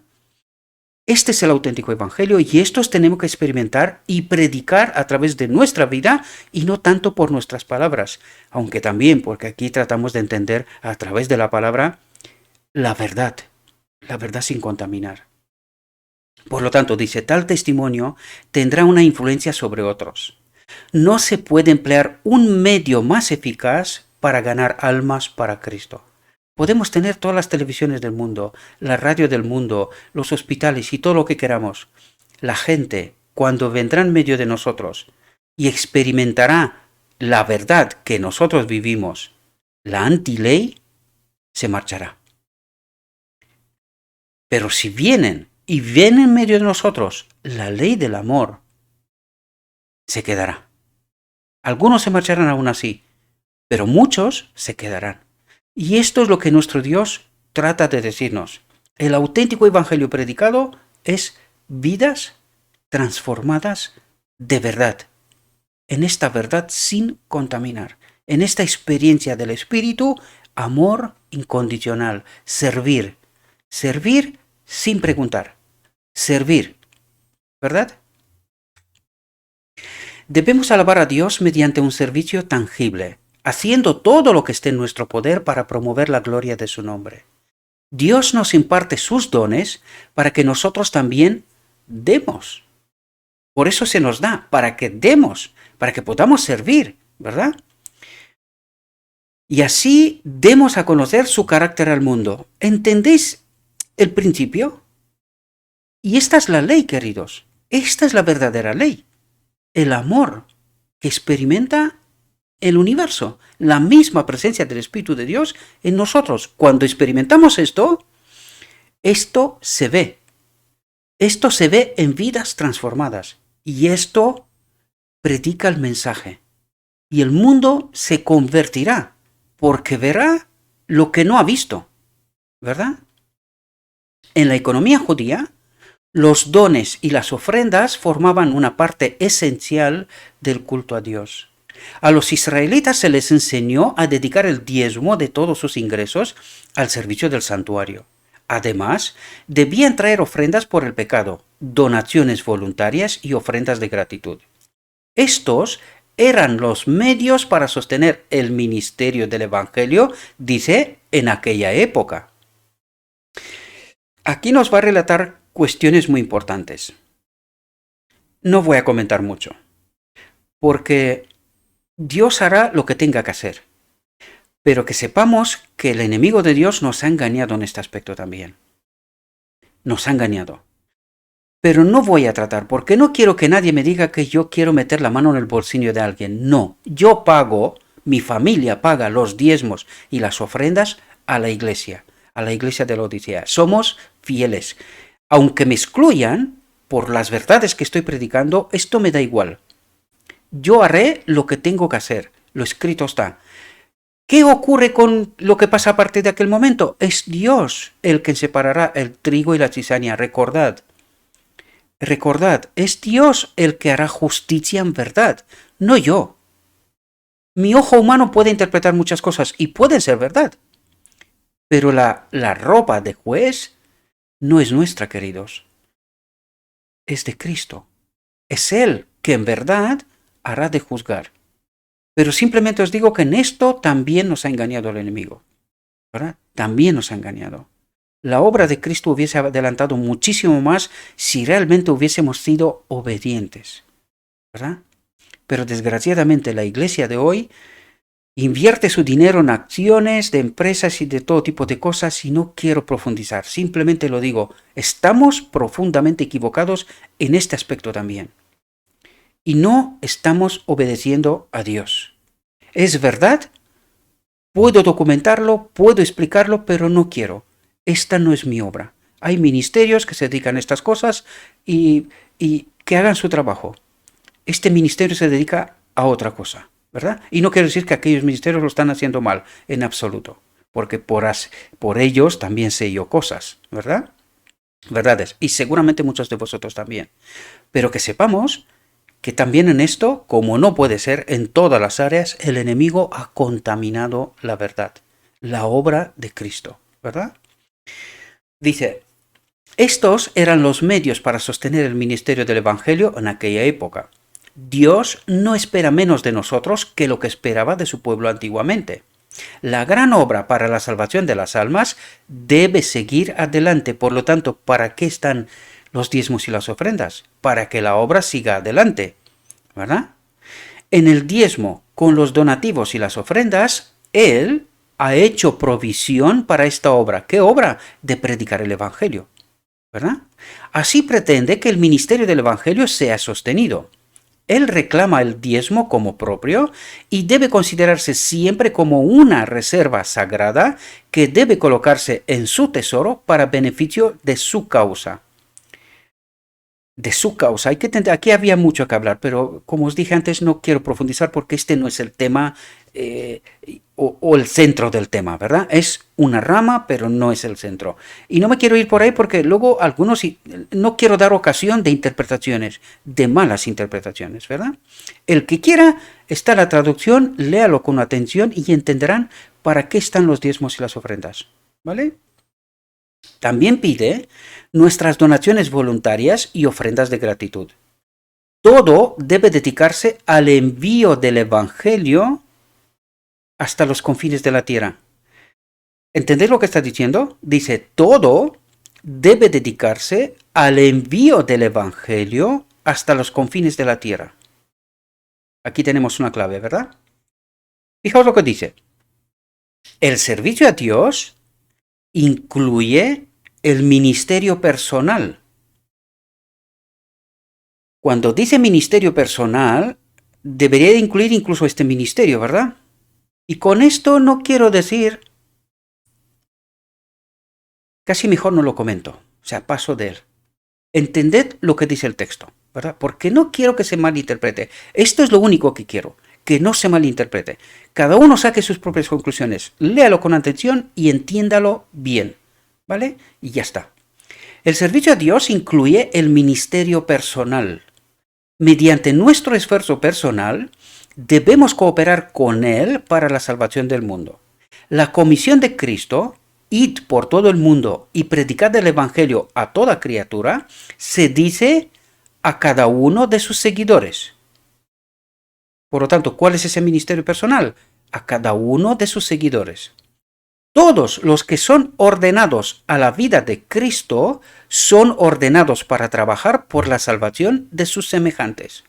Este es el auténtico evangelio y estos tenemos que experimentar y predicar a través de nuestra vida y no tanto por nuestras palabras, aunque también, porque aquí tratamos de entender a través de la palabra la verdad sin contaminar. Por lo tanto, dice, tal testimonio tendrá una influencia sobre otros. No se puede emplear un medio más eficaz para ganar almas para Cristo. Podemos tener todas las televisiones del mundo, la radio del mundo, los hospitales y todo lo que queramos. La gente, cuando vendrá en medio de nosotros y experimentará la verdad que nosotros vivimos, la antiley, se marchará. Pero si vienen en medio de nosotros la ley del amor, se quedará. Algunos se marcharán aún así, pero muchos se quedarán. Y esto es lo que nuestro Dios trata de decirnos. El auténtico evangelio predicado es vidas transformadas de verdad. En esta verdad sin contaminar. En esta experiencia del Espíritu, amor incondicional. Servir. Servir sin preguntar. Servir. ¿Verdad? Debemos alabar a Dios mediante un servicio tangible, haciendo todo lo que esté en nuestro poder para promover la gloria de su nombre. Dios nos imparte sus dones para que nosotros también demos. Por eso se nos da, para que demos, para que podamos servir, ¿verdad? Y así demos a conocer su carácter al mundo. ¿Entendéis el principio? Y esta es la ley, queridos. Esta es la verdadera ley. El amor que experimenta el universo, la misma presencia del Espíritu de Dios en nosotros. Cuando experimentamos esto se ve. Esto se ve en vidas transformadas. Y esto predica el mensaje. Y el mundo se convertirá, porque verá lo que no ha visto. ¿Verdad? En la economía judía, los dones y las ofrendas formaban una parte esencial del culto a Dios. A los israelitas se les enseñó a dedicar el diezmo de todos sus ingresos al servicio del santuario. Además, debían traer ofrendas por el pecado, donaciones voluntarias y ofrendas de gratitud. Estos eran los medios para sostener el ministerio del Evangelio, dice, en aquella época. Aquí nos va a relatar cuestiones muy importantes. No voy a comentar mucho, porque Dios hará lo que tenga que hacer. Pero que sepamos que el enemigo de Dios nos ha engañado en este aspecto también. Nos ha engañado. Pero no voy a tratar, porque no quiero que nadie me diga que yo quiero meter la mano en el bolsillo de alguien. No, yo pago, mi familia paga los diezmos y las ofrendas a la iglesia de la Odisea. Somos fieles. Aunque me excluyan por las verdades que estoy predicando, esto me da igual. Yo haré lo que tengo que hacer. Lo escrito está. ¿Qué ocurre con lo que pasa a partir de aquel momento? Es Dios el que separará el trigo y la cizaña. Recordad, es Dios el que hará justicia en verdad, no yo. Mi ojo humano puede interpretar muchas cosas y pueden ser verdad. Pero la ropa de juez no es nuestra, queridos. Es de Cristo. Es Él que en verdad hará de juzgar. Pero simplemente os digo que en esto también nos ha engañado el enemigo, ¿verdad? También nos ha engañado. La obra de Cristo hubiese adelantado muchísimo más si realmente hubiésemos sido obedientes, ¿verdad? Pero desgraciadamente la iglesia de hoy invierte su dinero en acciones de empresas y de todo tipo de cosas y no quiero profundizar. Simplemente lo digo, estamos profundamente equivocados en este aspecto también. Y no estamos obedeciendo a Dios. Es verdad, puedo documentarlo, puedo explicarlo, pero no quiero. Esta no es mi obra. Hay ministerios que se dedican a estas cosas y que hagan su trabajo. Este ministerio se dedica a otra cosa, ¿verdad? Y no quiero decir que aquellos ministerios lo están haciendo mal, en absoluto. Porque por ellos también sé yo cosas, ¿verdad? Verdades. Y seguramente muchos de vosotros también. Pero que sepamos que también en esto, como no puede ser en todas las áreas, el enemigo ha contaminado la verdad, la obra de Cristo, ¿verdad? Dice, estos eran los medios para sostener el ministerio del Evangelio en aquella época. Dios no espera menos de nosotros que lo que esperaba de su pueblo antiguamente. La gran obra para la salvación de las almas debe seguir adelante. Por lo tanto, ¿para qué están los diezmos y las ofrendas? Para que la obra siga adelante, ¿verdad? En el diezmo, con los donativos y las ofrendas, Él ha hecho provisión para esta obra. ¿Qué obra? De predicar el Evangelio, ¿verdad? Así pretende que el ministerio del Evangelio sea sostenido. Él reclama el diezmo como propio y debe considerarse siempre como una reserva sagrada que debe colocarse en su tesoro para beneficio de su causa. De su causa. Aquí había mucho que hablar, pero como os dije antes, no quiero profundizar porque este no es el tema o el centro del tema, ¿verdad? Es una rama, pero no es el centro. Y no me quiero ir por ahí porque luego algunos, no quiero dar ocasión de interpretaciones, de malas interpretaciones, ¿verdad? El que quiera, está la traducción, léalo con atención y entenderán para qué están los diezmos y las ofrendas, ¿vale? También pide nuestras donaciones voluntarias y ofrendas de gratitud. Todo debe dedicarse al envío del Evangelio hasta los confines de la tierra. ¿Entendéis lo que está diciendo? Dice, todo debe dedicarse al envío del Evangelio hasta los confines de la tierra. Aquí tenemos una clave, ¿verdad? Fijaos lo que dice. El servicio a Dios incluye el ministerio personal. Cuando dice ministerio personal, debería de incluir incluso este ministerio, ¿verdad? Y con esto no quiero decir, casi mejor no lo comento, o sea, paso de él. Entended lo que dice el texto, ¿verdad? Porque no quiero que se malinterprete. Esto es lo único que quiero, que no se malinterprete. Cada uno saque sus propias conclusiones, léalo con atención y entiéndalo bien, ¿vale? Y ya está. El servicio a Dios incluye el ministerio personal. Mediante nuestro esfuerzo personal, debemos cooperar con Él para la salvación del mundo. La comisión de Cristo, id por todo el mundo y predicad el Evangelio a toda criatura, se dice a cada uno de sus seguidores. Por lo tanto, ¿cuál es ese ministerio personal? A cada uno de sus seguidores. Todos los que son ordenados a la vida de Cristo son ordenados para trabajar por la salvación de sus semejantes.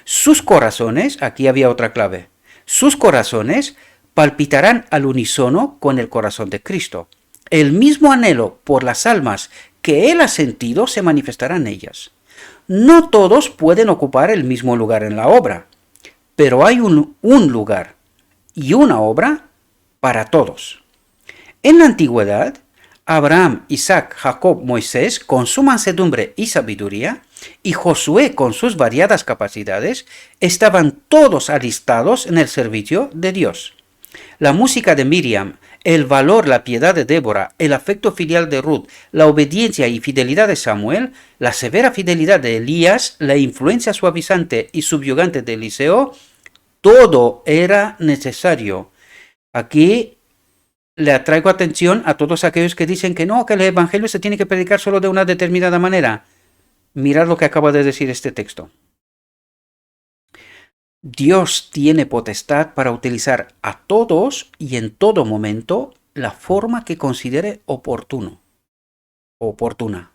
Sus corazones, aquí había otra clave, sus corazones palpitarán al unísono con el corazón de Cristo. El mismo anhelo por las almas que Él ha sentido se manifestará en ellas. No todos pueden ocupar el mismo lugar en la obra, pero hay un lugar y una obra para todos. En la antigüedad, Abraham, Isaac, Jacob, Moisés, con su mansedumbre y sabiduría, y Josué con sus variadas capacidades, estaban todos alistados en el servicio de Dios. La música de Miriam, el valor, la piedad de Débora, el afecto filial de Ruth, la obediencia y fidelidad de Samuel, la severa fidelidad de Elías, la influencia suavizante y subyugante de Eliseo, todo era necesario. Aquí le atraigo atención a todos aquellos que dicen que no, que el Evangelio se tiene que predicar solo de una determinada manera. Mirad lo que acaba de decir este texto. Dios tiene potestad para utilizar a todos y en todo momento la forma que considere oportuna,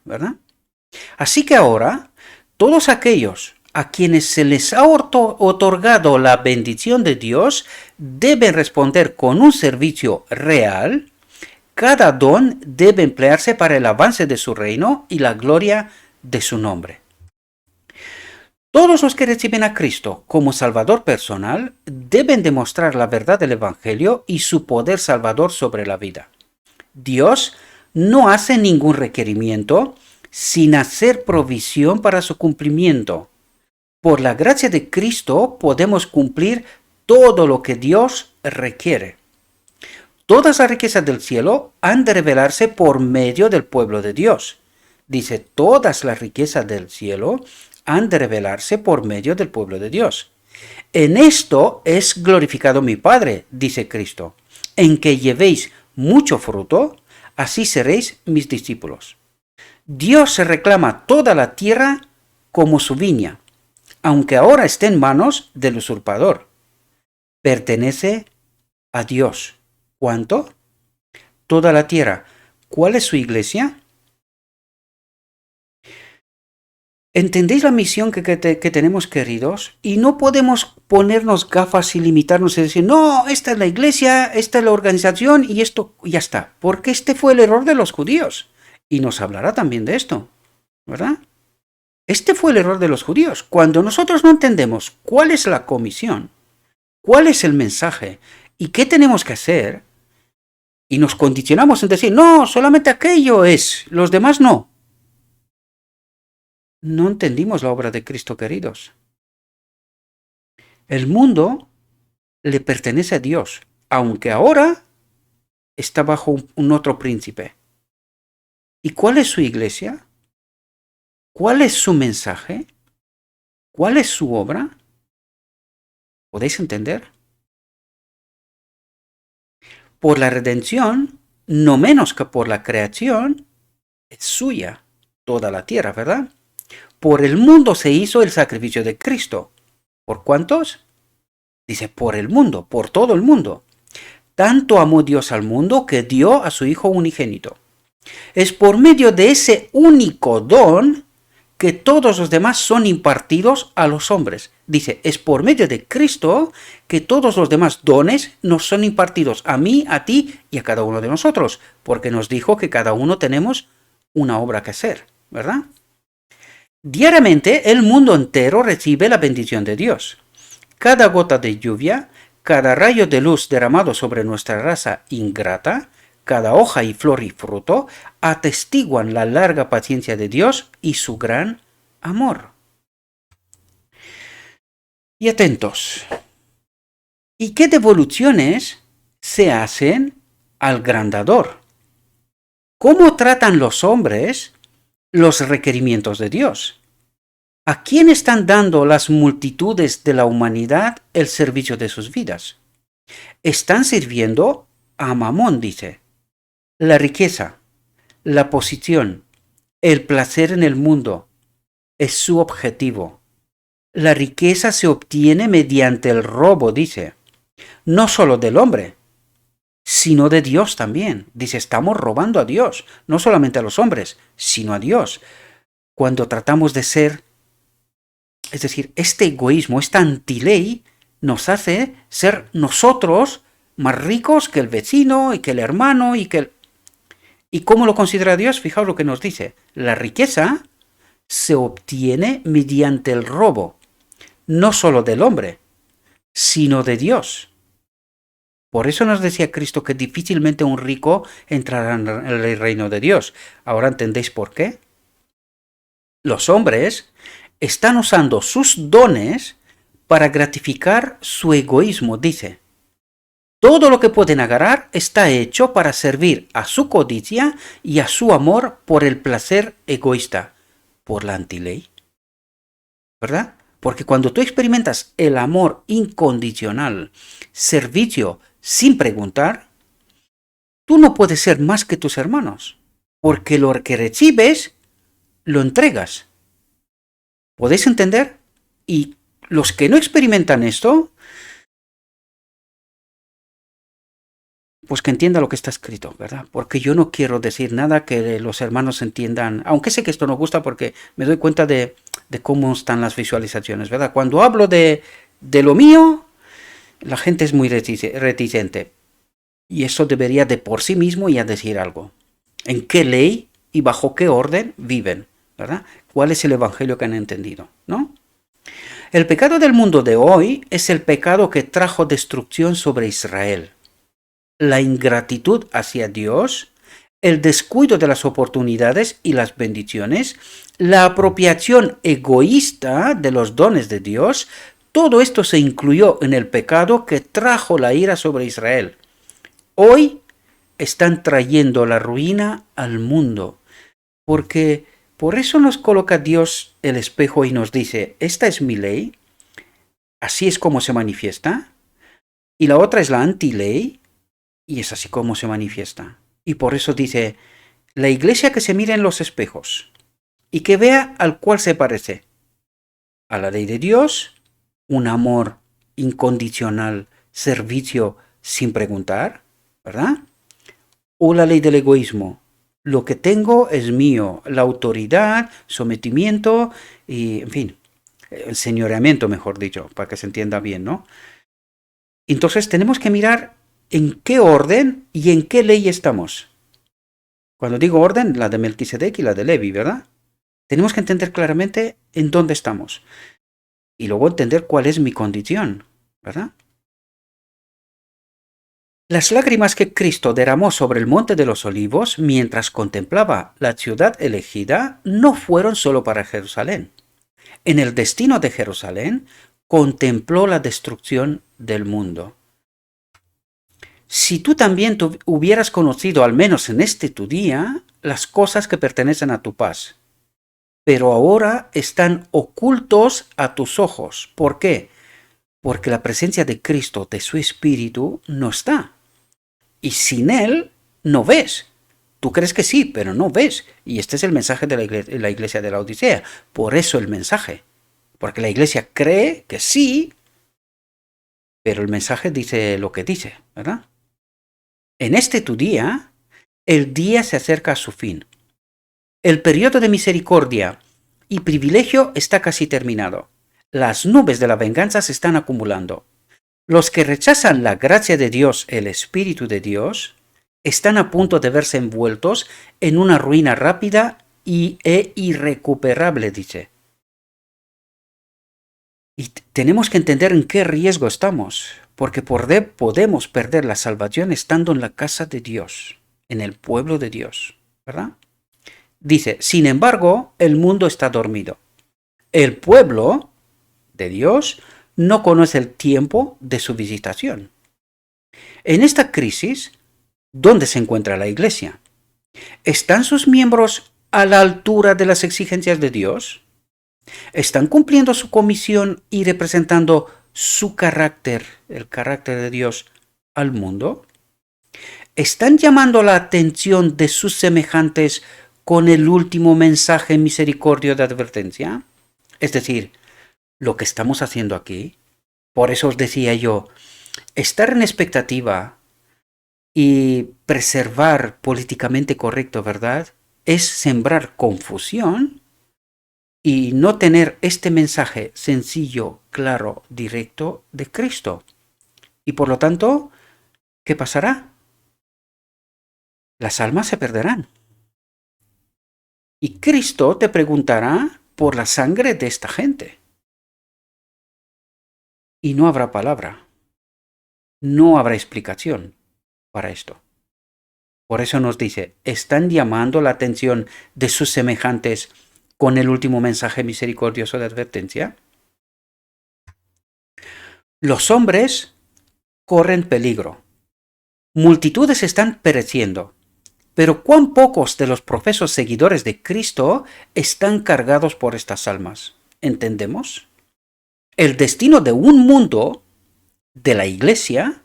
¿verdad? Así que ahora, todos aquellos a quienes se les ha otorgado la bendición de Dios deben responder con un servicio real. Cada don debe emplearse para el avance de su reino y la gloria de su nombre. Todos los que reciben a Cristo como Salvador personal deben demostrar la verdad del Evangelio y su poder salvador sobre la vida. Dios no hace ningún requerimiento sin hacer provisión para su cumplimiento. Por la gracia de Cristo podemos cumplir todo lo que Dios requiere. Todas las riquezas del cielo han de revelarse por medio del pueblo de Dios. Dice, todas las riquezas del cielo han de revelarse por medio del pueblo de Dios. En esto es glorificado mi Padre, dice Cristo, en que llevéis mucho fruto, así seréis mis discípulos. Dios se reclama toda la tierra como su viña, aunque ahora esté en manos del usurpador. Pertenece a Dios. ¿Cuánto? Toda la tierra. ¿Cuál es su iglesia? ¿Entendéis la misión que tenemos, queridos? Y no podemos ponernos gafas y limitarnos y decir, no, esta es la iglesia, esta es la organización y esto ya está. Porque este fue el error de los judíos. Y nos hablará también de esto, ¿verdad? Este fue el error de los judíos. Cuando nosotros no entendemos cuál es la comisión, cuál es el mensaje y qué tenemos que hacer, y nos condicionamos en decir, no, solamente aquello es, los demás no. No entendimos la obra de Cristo, queridos. El mundo le pertenece a Dios, aunque ahora está bajo un otro príncipe. ¿Y cuál es su iglesia? ¿Cuál es su mensaje? ¿Cuál es su obra? ¿Podéis entender? Por la redención, no menos que por la creación, es suya toda la tierra, ¿verdad? Por el mundo se hizo el sacrificio de Cristo. ¿Por cuántos? Dice, por el mundo, por todo el mundo. Tanto amó Dios al mundo que dio a su Hijo unigénito. Es por medio de ese único don que todos los demás son impartidos a los hombres. Dice, es por medio de Cristo que todos los demás dones nos son impartidos a mí, a ti y a cada uno de nosotros, porque nos dijo que cada uno tenemos una obra que hacer, ¿verdad? Diariamente el mundo entero recibe la bendición de Dios. Cada gota de lluvia, cada rayo de luz derramado sobre nuestra raza ingrata, cada hoja y flor y fruto, atestiguan la larga paciencia de Dios y su gran amor. Y atentos. ¿Y qué devoluciones se hacen al gran dador? ¿Cómo tratan los hombres los requerimientos de Dios? ¿A quién están dando las multitudes de la humanidad el servicio de sus vidas? Están sirviendo a Mamón, dice. La riqueza, la posición, el placer en el mundo es su objetivo. La riqueza se obtiene mediante el robo, dice. No solo del hombre, sino de Dios también. Dice, estamos robando a Dios, no solamente a los hombres, sino a Dios. Cuando tratamos de ser, es decir, este egoísmo, esta antiley, nos hace ser nosotros más ricos que el vecino y que el hermano y que el... ¿Y cómo lo considera Dios? Fijaos lo que nos dice. La riqueza se obtiene mediante el robo, no solo del hombre, sino de Dios. Por eso nos decía Cristo que difícilmente un rico entrará en el reino de Dios. ¿Ahora entendéis por qué? Los hombres están usando sus dones para gratificar su egoísmo, dice. Todo lo que pueden agarrar está hecho para servir a su codicia y a su amor por el placer egoísta, por la antiley. ¿Verdad? Porque cuando tú experimentas el amor incondicional, servicio sin preguntar, tú no puedes ser más que tus hermanos, porque lo que recibes, lo entregas. ¿Podéis entender? Y los que no experimentan esto, pues que entienda lo que está escrito, ¿verdad? Porque yo no quiero decir nada que los hermanos entiendan, aunque sé que esto no gusta porque me doy cuenta de cómo están las visualizaciones, ¿verdad? Cuando hablo de lo mío, la gente es muy reticente. Y eso debería de por sí mismo ya decir algo. ¿En qué ley y bajo qué orden viven? ¿Verdad? ¿Cuál es el evangelio que han entendido? ¿No? El pecado del mundo de hoy es el pecado que trajo destrucción sobre Israel. La ingratitud hacia Dios, el descuido de las oportunidades y las bendiciones, la apropiación egoísta de los dones de Dios, todo esto se incluyó en el pecado que trajo la ira sobre Israel. Hoy están trayendo la ruina al mundo, porque por eso nos coloca Dios el espejo y nos dice, esta es mi ley, así es como se manifiesta, y la otra es la antiley, y es así como se manifiesta. Y por eso dice, la iglesia que se mire en los espejos y que vea al cual se parece. A la ley de Dios, un amor incondicional, servicio sin preguntar, ¿verdad? O la ley del egoísmo. Lo que tengo es mío, la autoridad, sometimiento y, en fin, el señoreamiento, mejor dicho, para que se entienda bien, ¿no? Entonces tenemos que mirar en qué orden y en qué ley estamos. Cuando digo orden, la de Melquisedec y la de Levi, ¿verdad? Tenemos que entender claramente en dónde estamos. Y luego entender cuál es mi condición, ¿verdad? Las lágrimas que Cristo derramó sobre el monte de los olivos mientras contemplaba la ciudad elegida no fueron solo para Jerusalén. En el destino de Jerusalén contempló la destrucción del mundo. Si tú también hubieras conocido, al menos en este tu día, las cosas que pertenecen a tu paz, pero ahora están ocultos a tus ojos. ¿Por qué? Porque la presencia de Cristo, de su Espíritu, no está. Y sin Él no ves. Tú crees que sí, pero no ves. Y este es el mensaje de la iglesia de la Odisea. Por eso el mensaje. Porque la iglesia cree que sí, pero el mensaje dice lo que dice, ¿verdad? En este tu día, el día se acerca a su fin. El periodo de misericordia y privilegio está casi terminado. Las nubes de la venganza se están acumulando. Los que rechazan la gracia de Dios, el Espíritu de Dios, están a punto de verse envueltos en una ruina rápida e irrecuperable, dice. Y tenemos que entender en qué riesgo estamos, porque podemos perder la salvación estando en la casa de Dios, en el pueblo de Dios, ¿verdad? Dice, sin embargo, el mundo está dormido. El pueblo de Dios no conoce el tiempo de su visitación. En esta crisis, ¿dónde se encuentra la iglesia? ¿Están sus miembros a la altura de las exigencias de Dios? ¿Están cumpliendo su comisión y representando su carácter, el carácter de Dios, al mundo? ¿Están llamando la atención de sus semejantes con el último mensaje misericordio de advertencia? Es decir, lo que estamos haciendo aquí. Por eso os decía yo, estar en expectativa y preservar políticamente correcto, ¿verdad? Es sembrar confusión y no tener este mensaje sencillo, claro, directo de Cristo. Y por lo tanto, ¿qué pasará? Las almas se perderán. Y Cristo te preguntará por la sangre de esta gente. Y no habrá palabra. No habrá explicación para esto. Por eso nos dice, ¿están llamando la atención de sus semejantes con el último mensaje misericordioso de advertencia? Los hombres corren peligro. Multitudes están pereciendo. Pero cuán pocos de los profesos seguidores de Cristo están cargados por estas almas. ¿Entendemos? El destino de un mundo, de la iglesia,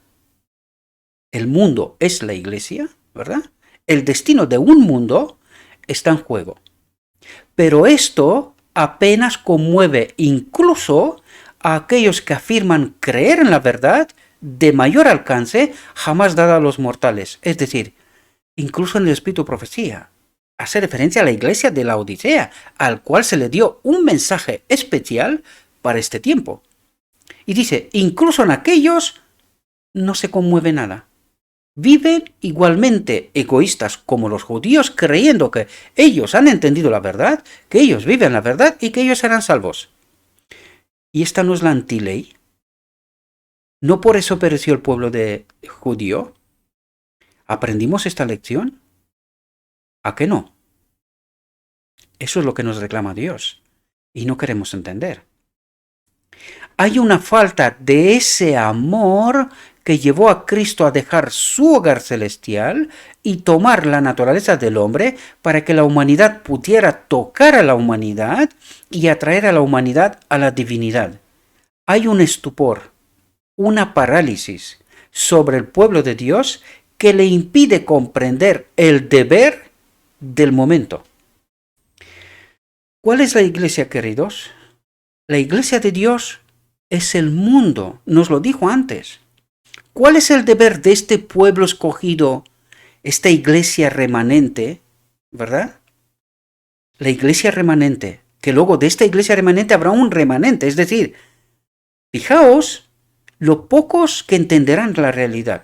el mundo es la iglesia, ¿verdad? El destino de un mundo está en juego. Pero esto apenas conmueve incluso a aquellos que afirman creer en la verdad de mayor alcance jamás dada a los mortales. Es decir, incluso en el espíritu de profecía. Hace referencia a la iglesia de la Odisea, al cual se le dio un mensaje especial para este tiempo. Y dice, incluso en aquellos no se conmueve nada. Viven igualmente egoístas como los judíos, creyendo que ellos han entendido la verdad, que ellos viven la verdad y que ellos serán salvos. ¿Y esta no es la antiley? ¿No por eso pereció el pueblo de judío? ¿Aprendimos esta lección? ¿A qué no? Eso es lo que nos reclama Dios y no queremos entender. Hay una falta de ese amor que llevó a Cristo a dejar su hogar celestial y tomar la naturaleza del hombre para que la humanidad pudiera tocar a la humanidad y atraer a la humanidad a la divinidad. Hay un estupor, una parálisis sobre el pueblo de Dios que le impide comprender el deber del momento. ¿Cuál es la iglesia, queridos? La iglesia de Dios es el mundo, nos lo dijo antes. ¿Cuál es el deber de este pueblo escogido, esta iglesia remanente, verdad? La iglesia remanente, que luego de esta iglesia remanente habrá un remanente, es decir, fijaos lo pocos que entenderán la realidad.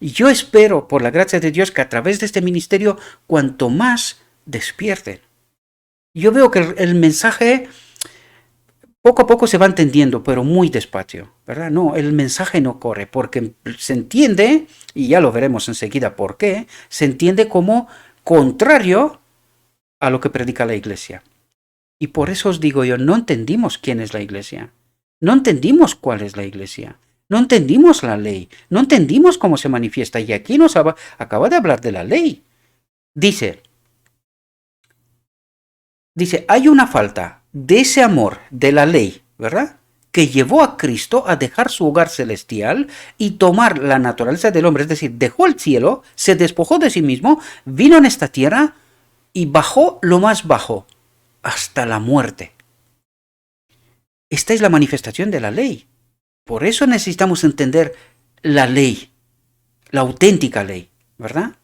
Y yo espero, por la gracia de Dios, que a través de este ministerio, cuanto más despierten. Yo veo que el mensaje poco a poco se va entendiendo, pero muy despacio, ¿verdad? No, el mensaje no corre, porque se entiende, y ya lo veremos enseguida por qué, se entiende como contrario a lo que predica la iglesia. Y por eso os digo yo, no entendimos quién es la iglesia, no entendimos cuál es la iglesia, no entendimos la ley, no entendimos cómo se manifiesta, y aquí nos acaba de hablar de la ley. Dice, hay una falta de ese amor de la ley, ¿verdad? Que llevó a Cristo a dejar su hogar celestial y tomar la naturaleza del hombre, es decir, dejó el cielo, se despojó de sí mismo, vino en esta tierra y bajó lo más bajo, hasta la muerte. Esta es la manifestación de la ley. Por eso necesitamos entender la ley, la auténtica ley, ¿verdad?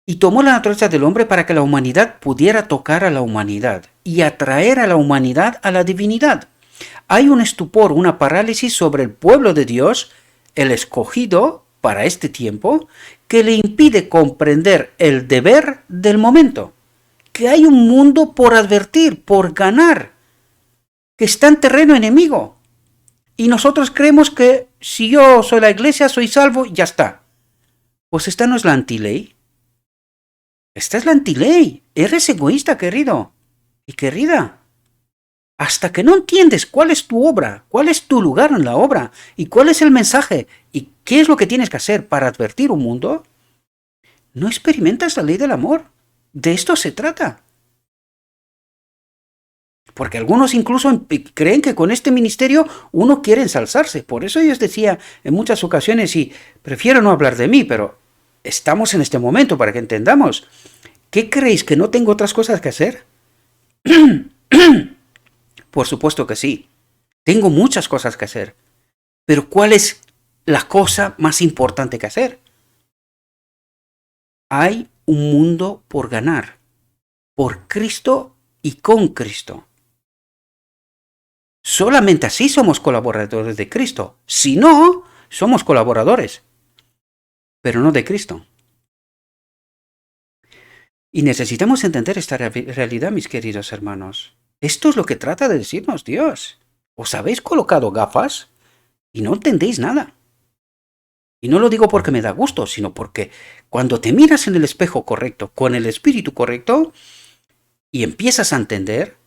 Y tomó la naturaleza del hombre para que la humanidad pudiera tocar a la humanidad y atraer a la humanidad a la divinidad. Hay un estupor, una parálisis sobre el pueblo de Dios, el escogido para este tiempo, que le impide comprender el deber del momento. Que hay un mundo por advertir, por ganar, que está en terreno enemigo. Y nosotros creemos que si yo soy la iglesia, soy salvo, ya está. Pues esta no es la antiley. Esta es la antiley. Eres egoísta, querido y querida. Hasta que no entiendes cuál es tu obra, cuál es tu lugar en la obra, y cuál es el mensaje, y qué es lo que tienes que hacer para advertir un mundo, no experimentas la ley del amor. De esto se trata. Porque algunos incluso creen que con este ministerio uno quiere ensalzarse. Por eso yo os decía en muchas ocasiones, y prefiero no hablar de mí, pero estamos en este momento para que entendamos. ¿Qué creéis, que no tengo otras cosas que hacer? Por supuesto que sí. Tengo muchas cosas que hacer. Pero ¿cuál es la cosa más importante que hacer? Hay un mundo por ganar. Por Cristo y con Cristo. Solamente así somos colaboradores de Cristo. Si no, somos colaboradores, pero no de Cristo. Y necesitamos entender esta realidad, mis queridos hermanos. Esto es lo que trata de decirnos Dios. ¿Os habéis colocado gafas y no entendéis nada? Y no lo digo porque me da gusto, sino porque cuando te miras en el espejo correcto, con el espíritu correcto, y empiezas a entender,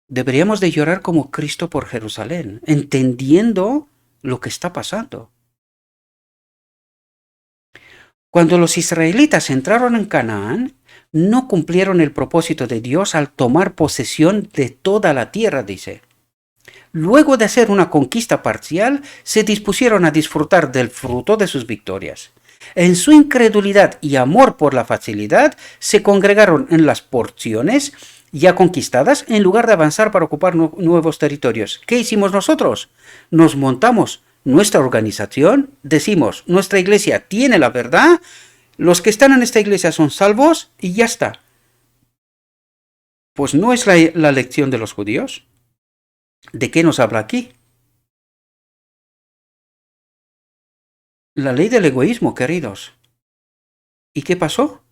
deberíamos de llorar como Cristo por Jerusalén, entendiendo lo que está pasando. Cuando los israelitas entraron en Canaán, no cumplieron el propósito de Dios al tomar posesión de toda la tierra, dice. Luego de hacer una conquista parcial, se dispusieron a disfrutar del fruto de sus victorias. En su incredulidad y amor por la facilidad, se congregaron en las porciones ya conquistadas en lugar de avanzar para ocupar nuevos territorios. ¿Qué hicimos nosotros? Nos montamos nuestra organización, decimos, nuestra iglesia tiene la verdad, los que están en esta iglesia son salvos y ya está. Pues no es la lección de los judíos. ¿De qué nos habla aquí? La ley del egoísmo, queridos. ¿Y qué pasó?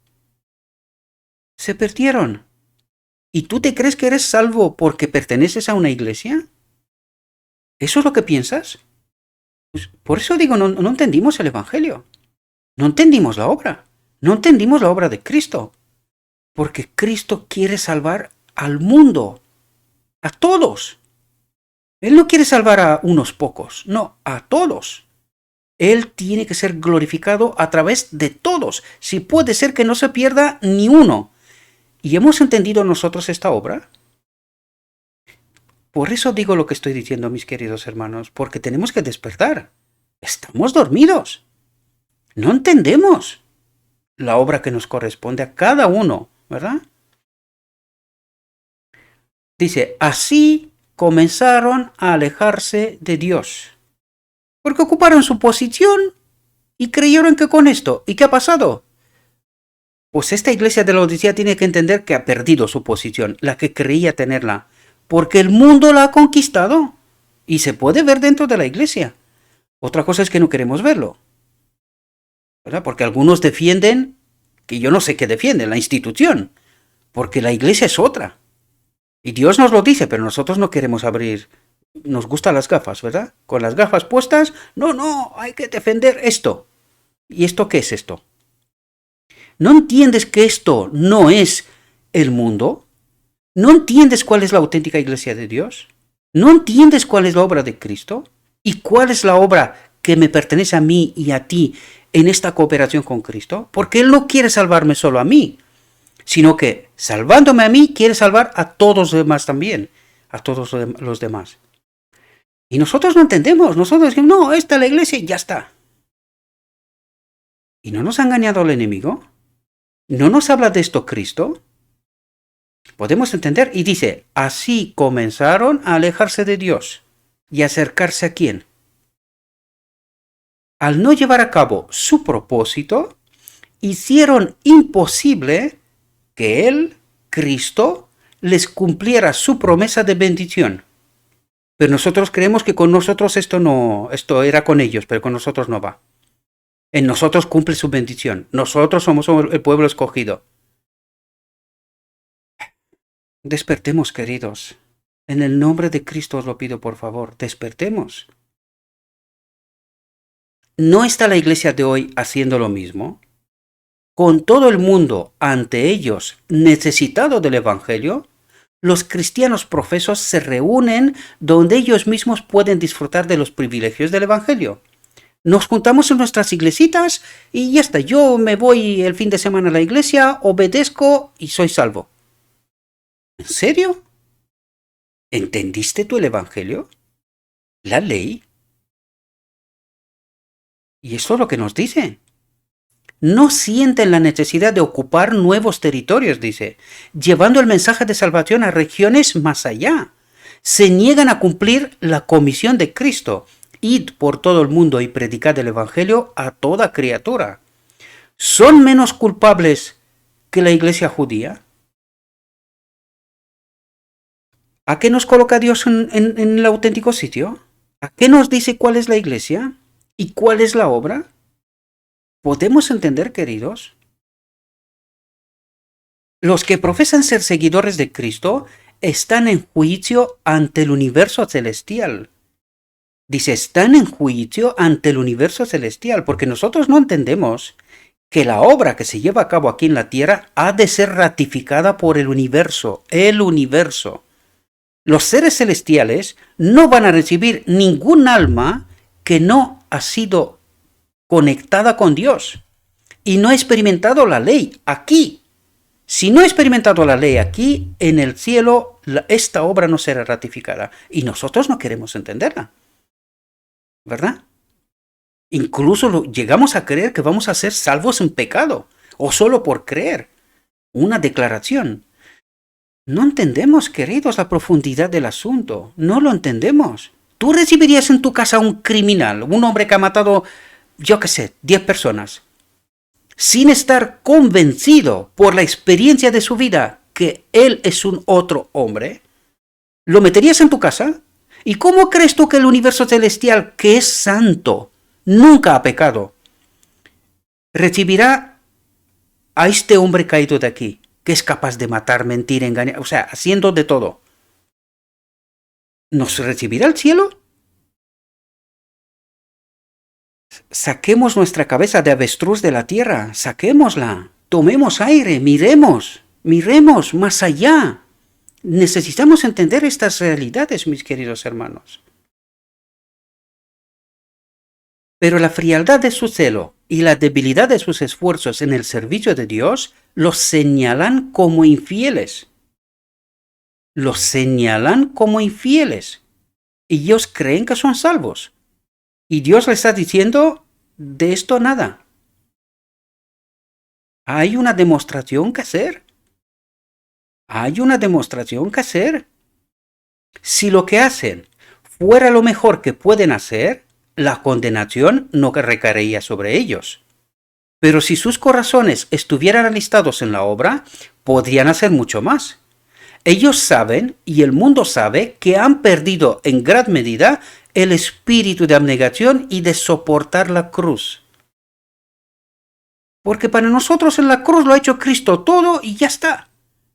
Se perdieron. ¿Y tú te crees que eres salvo porque perteneces a una iglesia? ¿Eso es lo que piensas? Pues por eso digo, no entendimos el Evangelio. No entendimos la obra. No entendimos la obra de Cristo. Porque Cristo quiere salvar al mundo. A todos. Él no quiere salvar a unos pocos. No, a todos. Él tiene que ser glorificado a través de todos. Si puede ser que no se pierda ni uno. ¿Y hemos entendido nosotros esta obra? Por eso digo lo que estoy diciendo, mis queridos hermanos, porque tenemos que despertar. Estamos dormidos. No entendemos la obra que nos corresponde a cada uno, ¿verdad? Dice, así comenzaron a alejarse de Dios, porque ocuparon su posición y creyeron que con esto, ¿y qué ha pasado? Pues esta iglesia de la Odisea tiene que entender que ha perdido su posición, la que creía tenerla, porque el mundo la ha conquistado y se puede ver dentro de la iglesia. Otra cosa es que no queremos verlo, ¿verdad? Porque algunos defienden, que yo no sé qué defienden, la institución, porque la iglesia es otra. Y Dios nos lo dice, pero nosotros no queremos abrir. Nos gustan las gafas, ¿verdad? Con las gafas puestas, no, hay que defender esto. ¿Y esto qué es esto? ¿No entiendes que esto no es el mundo? ¿No entiendes cuál es la auténtica iglesia de Dios? ¿No entiendes cuál es la obra de Cristo? ¿Y cuál es la obra que me pertenece a mí y a ti en esta cooperación con Cristo? Porque Él no quiere salvarme solo a mí, sino que salvándome a mí quiere salvar a todos los demás también, a todos los demás. Y nosotros no entendemos, nosotros decimos, no, esta es la iglesia y ya está. ¿Y no nos ha engañado el enemigo? ¿No nos habla de esto Cristo? Podemos entender, y dice, así comenzaron a alejarse de Dios y acercarse a ¿quién? Al no llevar a cabo su propósito, hicieron imposible que Él, Cristo, les cumpliera su promesa de bendición. Pero nosotros creemos que con nosotros esto era con ellos, pero con nosotros no va. En nosotros cumple su bendición. Nosotros somos el pueblo escogido. Despertemos, queridos. En el nombre de Cristo os lo pido, por favor, despertemos. ¿No está la iglesia de hoy haciendo lo mismo? Con todo el mundo ante ellos necesitado del Evangelio, los cristianos profesos se reúnen donde ellos mismos pueden disfrutar de los privilegios del Evangelio. Nos juntamos en nuestras iglesitas y ya está. Yo me voy el fin de semana a la iglesia, obedezco y soy salvo. ¿En serio? ¿Entendiste tú el Evangelio? ¿La ley? Y eso es lo que nos dice. No sienten la necesidad de ocupar nuevos territorios, dice, llevando el mensaje de salvación a regiones más allá. Se niegan a cumplir la comisión de Cristo. Id por todo el mundo y predicad el Evangelio a toda criatura. ¿Son menos culpables que la iglesia judía? ¿A qué nos coloca Dios en el auténtico sitio? ¿A qué nos dice cuál es la iglesia? ¿Y cuál es la obra? ¿Podemos entender, queridos? Los que profesan ser seguidores de Cristo están en juicio ante el universo celestial. Dice, están en juicio ante el universo celestial, porque nosotros no entendemos que la obra que se lleva a cabo aquí en la tierra ha de ser ratificada por el universo, el universo. Los seres celestiales no van a recibir ningún alma que no ha sido conectada con Dios y no ha experimentado la ley aquí. Si no ha experimentado la ley aquí, en el cielo, esta obra no será ratificada. Y nosotros no queremos entenderla, ¿verdad? Incluso llegamos a creer que vamos a ser salvos en pecado, o solo por creer. Una declaración. No entendemos, queridos, la profundidad del asunto. No lo entendemos. ¿Tú recibirías en tu casa a un criminal, un hombre que ha matado, yo qué sé, 10 personas, sin estar convencido por la experiencia de su vida que él es un otro hombre? ¿Lo meterías en tu casa? ¿Y cómo crees tú que el universo celestial, que es santo, nunca ha pecado, recibirá a este hombre caído de aquí, que es capaz de matar, mentir, engañar, o sea, haciendo de todo? ¿Nos recibirá al cielo? Saquemos nuestra cabeza de avestruz de la tierra, saquémosla, tomemos aire, miremos más allá. Necesitamos entender estas realidades, mis queridos hermanos. Pero la frialdad de su celo y la debilidad de sus esfuerzos en el servicio de Dios los señalan como infieles. Los señalan como infieles. Y ellos creen que son salvos. Y Dios le está diciendo, de esto nada. Hay una demostración que hacer. Hay una demostración que hacer. Si lo que hacen fuera lo mejor que pueden hacer, la condenación no recaería sobre ellos. Pero si sus corazones estuvieran alistados en la obra, podrían hacer mucho más. Ellos saben, y el mundo sabe, que han perdido en gran medida el espíritu de abnegación y de soportar la cruz. Porque para nosotros en la cruz lo ha hecho Cristo todo y ya está.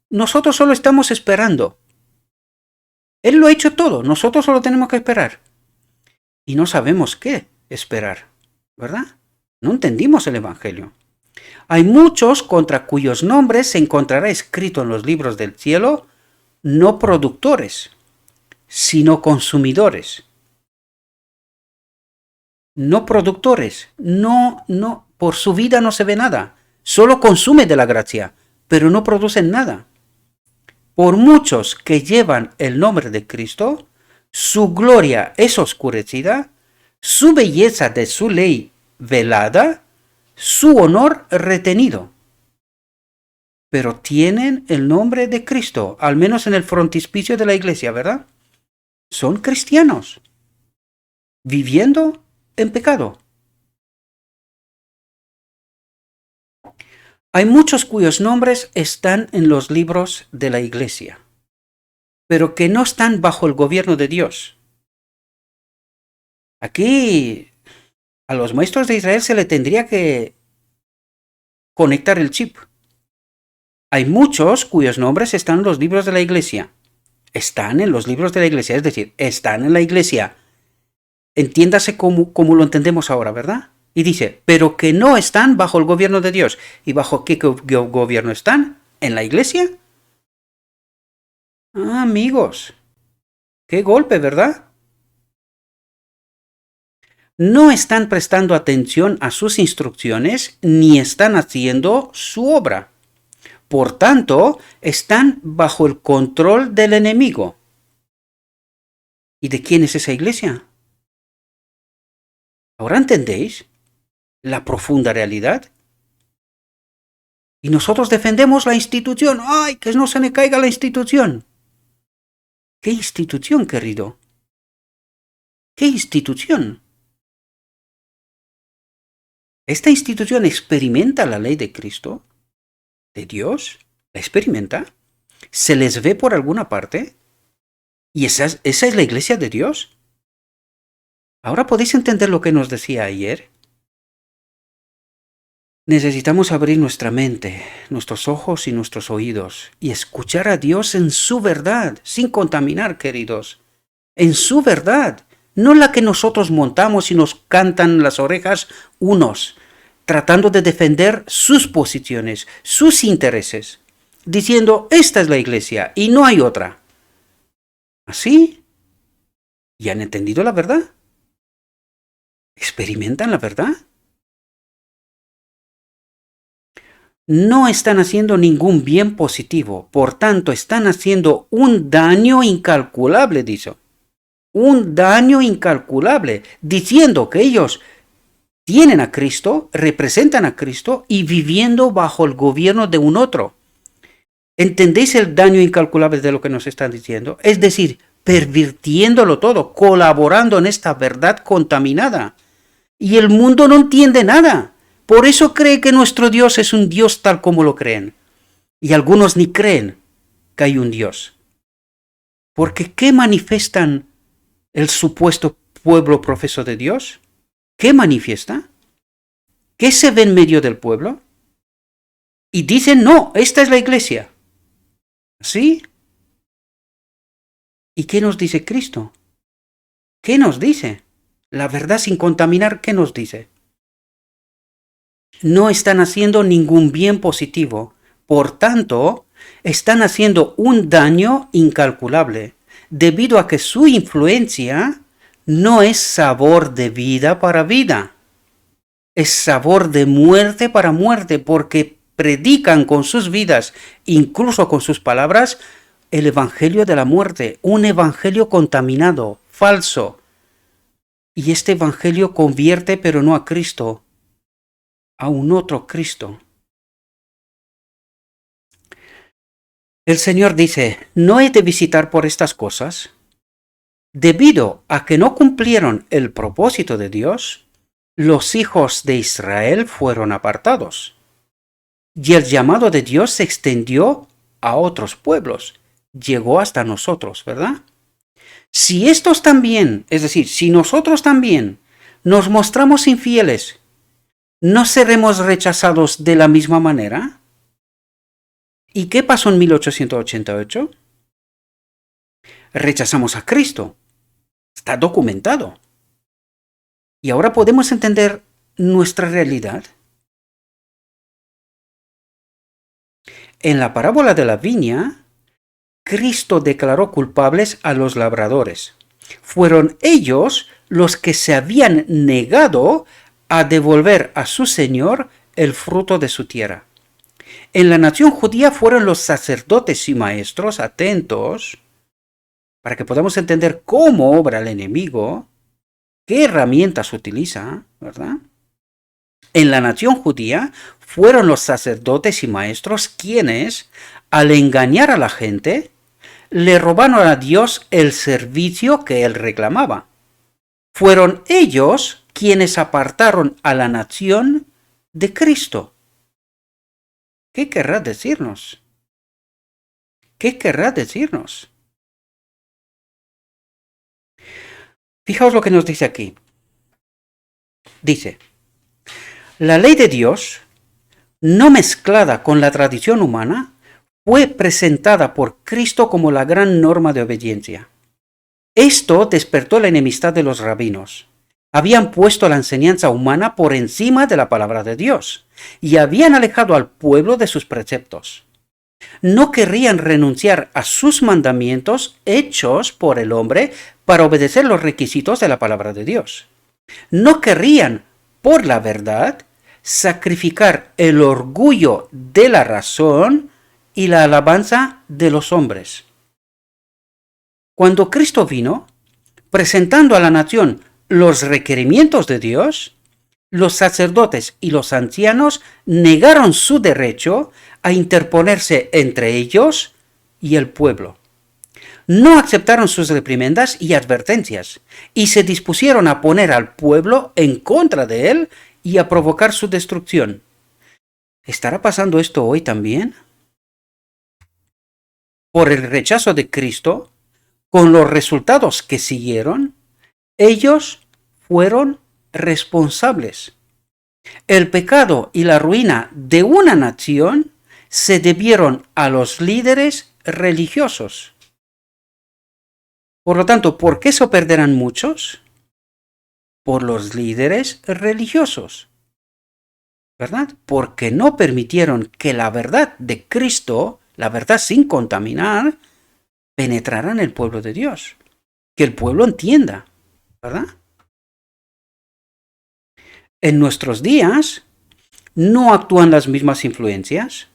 Nosotros solo estamos esperando. Él lo ha hecho todo, nosotros solo tenemos que esperar. Y no sabemos qué esperar, ¿verdad? No entendimos el Evangelio. Hay muchos contra cuyos nombres se encontrará escrito en los libros del cielo, no productores, sino consumidores. No productores, no, por su vida no se ve nada, solo consume de la gracia, pero no producen nada. Por muchos que llevan el nombre de Cristo, su gloria es oscurecida, su belleza de su ley velada, su honor retenido. Pero tienen el nombre de Cristo, al menos en el frontispicio de la iglesia, ¿verdad? Son cristianos, viviendo en pecado. Hay muchos cuyos nombres están en los libros de la iglesia, pero que no están bajo el gobierno de Dios. Aquí a los maestros de Israel se le tendría que conectar el chip. Hay muchos cuyos nombres están en los libros de la iglesia. Están en los libros de la iglesia, es decir, están en la iglesia. Entiéndase como lo entendemos ahora, ¿verdad? Y dice, pero que no están bajo el gobierno de Dios. ¿Y bajo qué gobierno están? ¿En la iglesia? Ah, amigos, qué golpe, ¿verdad? No están prestando atención a sus instrucciones ni están haciendo su obra. Por tanto, están bajo el control del enemigo. ¿Y de quién es esa iglesia? ¿Ahora entendéis la profunda realidad? Y nosotros defendemos la institución. ¡Ay, que no se me caiga la institución! ¿Qué institución, querido? ¿Qué institución? ¿Esta institución experimenta la ley de Cristo? ¿De Dios? ¿La experimenta? ¿Se les ve por alguna parte? ¿Y esa es la iglesia de Dios? ¿Ahora podéis entender lo que nos decía ayer? Necesitamos abrir nuestra mente, nuestros ojos y nuestros oídos y escuchar a Dios en su verdad, sin contaminar, queridos. En su verdad, no la que nosotros montamos y nos cantan las orejas unos, tratando de defender sus posiciones, sus intereses, diciendo, esta es la iglesia y no hay otra. ¿Así? ¿Y han entendido la verdad? ¿Experimentan la verdad? No están haciendo ningún bien positivo, por tanto están haciendo un daño incalculable, dice. Un daño incalculable, diciendo que ellos tienen a Cristo, representan a Cristo y viviendo bajo el gobierno de un otro. ¿Entendéis el daño incalculable de lo que nos están diciendo? Es decir, pervirtiéndolo todo, colaborando en esta verdad contaminada. Y el mundo no entiende nada. Por eso cree que nuestro Dios es un Dios tal como lo creen. Y algunos ni creen que hay un Dios. Porque ¿qué manifiestan el supuesto pueblo profeso de Dios? ¿Qué manifiesta? ¿Qué se ve en medio del pueblo? Y dicen, no, esta es la iglesia. ¿Sí? ¿Y qué nos dice Cristo? ¿Qué nos dice? La verdad sin contaminar, ¿qué nos dice? No están haciendo ningún bien positivo. Por tanto, están haciendo un daño incalculable, debido a que su influencia no es sabor de vida para vida. Es sabor de muerte para muerte, porque predican con sus vidas, incluso con sus palabras, el evangelio de la muerte, un evangelio contaminado, falso. Y este evangelio convierte, pero no a Cristo, a un otro Cristo. El Señor dice, no he de visitar por estas cosas. Debido a que no cumplieron el propósito de Dios, los hijos de Israel fueron apartados. Y el llamado de Dios se extendió a otros pueblos. Llegó hasta nosotros, ¿verdad? Si estos también, es decir, si nosotros también nos mostramos infieles, ¿no seremos rechazados de la misma manera? ¿Y qué pasó en 1888? Rechazamos a Cristo. Está documentado. Y ahora podemos entender nuestra realidad. En la parábola de la viña, Cristo declaró culpables a los labradores. Fueron ellos los que se habían negado a devolver a su Señor el fruto de su tierra. En la nación judía fueron los sacerdotes y maestros atentos para que podamos entender cómo obra el enemigo, qué herramientas utiliza, ¿verdad? En la nación judía fueron los sacerdotes y maestros quienes, al engañar a la gente, le robaron a Dios el servicio que él reclamaba. Fueron ellos quienes apartaron a la nación de Cristo. ¿Qué querrá decirnos? ¿Qué querrá decirnos? Fijaos lo que nos dice aquí. Dice, la ley de Dios, no mezclada con la tradición humana, fue presentada por Cristo como la gran norma de obediencia. Esto despertó la enemistad de los rabinos. Habían puesto la enseñanza humana por encima de la palabra de Dios y habían alejado al pueblo de sus preceptos. No querrían renunciar a sus mandamientos hechos por el hombre para obedecer los requisitos de la palabra de Dios. No querrían, por la verdad, sacrificar el orgullo de la razón y la alabanza de los hombres. Cuando Cristo vino, presentando a la nación los requerimientos de Dios, los sacerdotes y los ancianos negaron su derecho a interponerse entre ellos y el pueblo. No aceptaron sus reprimendas y advertencias, y se dispusieron a poner al pueblo en contra de él y a provocar su destrucción. ¿Estará pasando esto hoy también? Por el rechazo de Cristo, con los resultados que siguieron, ellos fueron responsables. El pecado y la ruina de una nación se debieron a los líderes religiosos. Por lo tanto, ¿por qué se perderán muchos? Por los líderes religiosos, ¿verdad? Porque no permitieron que la verdad de Cristo, la verdad sin contaminar, penetrara en el pueblo de Dios. Que el pueblo entienda, ¿verdad? En nuestros días no actúan las mismas influencias.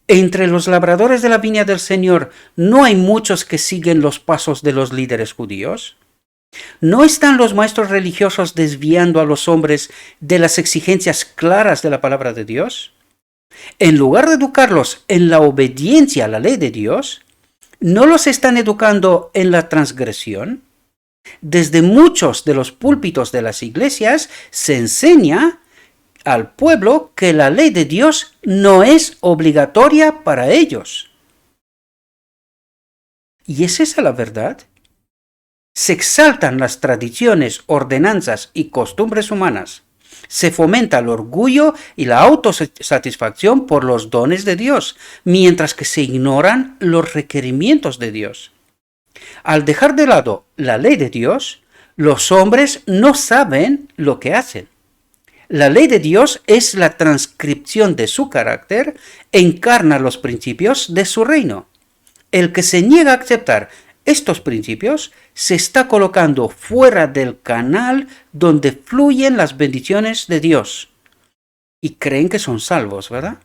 Entre los labradores de la viña del Señor no hay muchos que siguen los pasos de los líderes judíos. ¿No están los maestros religiosos desviando a los hombres de las exigencias claras de la palabra de Dios? En lugar de educarlos en la obediencia a la ley de Dios, ¿no los están educando en la transgresión? Desde muchos de los púlpitos de las iglesias se enseña al pueblo que la ley de Dios no es obligatoria para ellos. ¿Y es esa la verdad? Se exaltan las tradiciones, ordenanzas y costumbres humanas. Se fomenta el orgullo y la autosatisfacción por los dones de Dios, mientras que se ignoran los requerimientos de Dios. Al dejar de lado la ley de Dios, los hombres no saben lo que hacen. La ley de Dios es la transcripción de su carácter, encarna los principios de su reino. El que se niega a aceptar estos principios se está colocando fuera del canal donde fluyen las bendiciones de Dios. Y creen que son salvos, ¿verdad?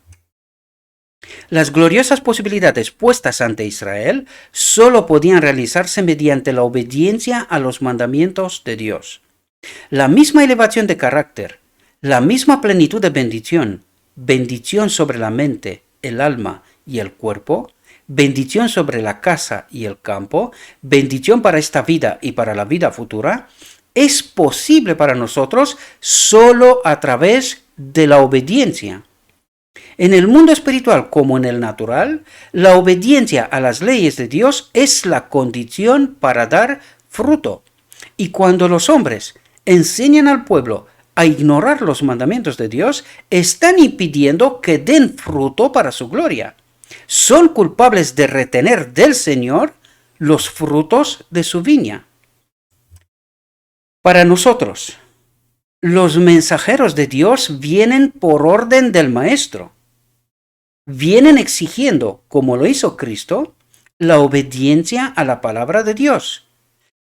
Las gloriosas posibilidades puestas ante Israel solo podían realizarse mediante la obediencia a los mandamientos de Dios. La misma elevación de carácter, la misma plenitud de bendición, bendición sobre la mente, el alma y el cuerpo, bendición sobre la casa y el campo, bendición para esta vida y para la vida futura, es posible para nosotros solo a través de la obediencia. En el mundo espiritual como en el natural, la obediencia a las leyes de Dios es la condición para dar fruto. Y cuando los hombres enseñan al pueblo a ignorar los mandamientos de Dios, están impidiendo que den fruto para su gloria. Son culpables de retener del Señor los frutos de su viña. Para nosotros, los mensajeros de Dios vienen por orden del Maestro. Vienen exigiendo, como lo hizo Cristo, la obediencia a la palabra de Dios.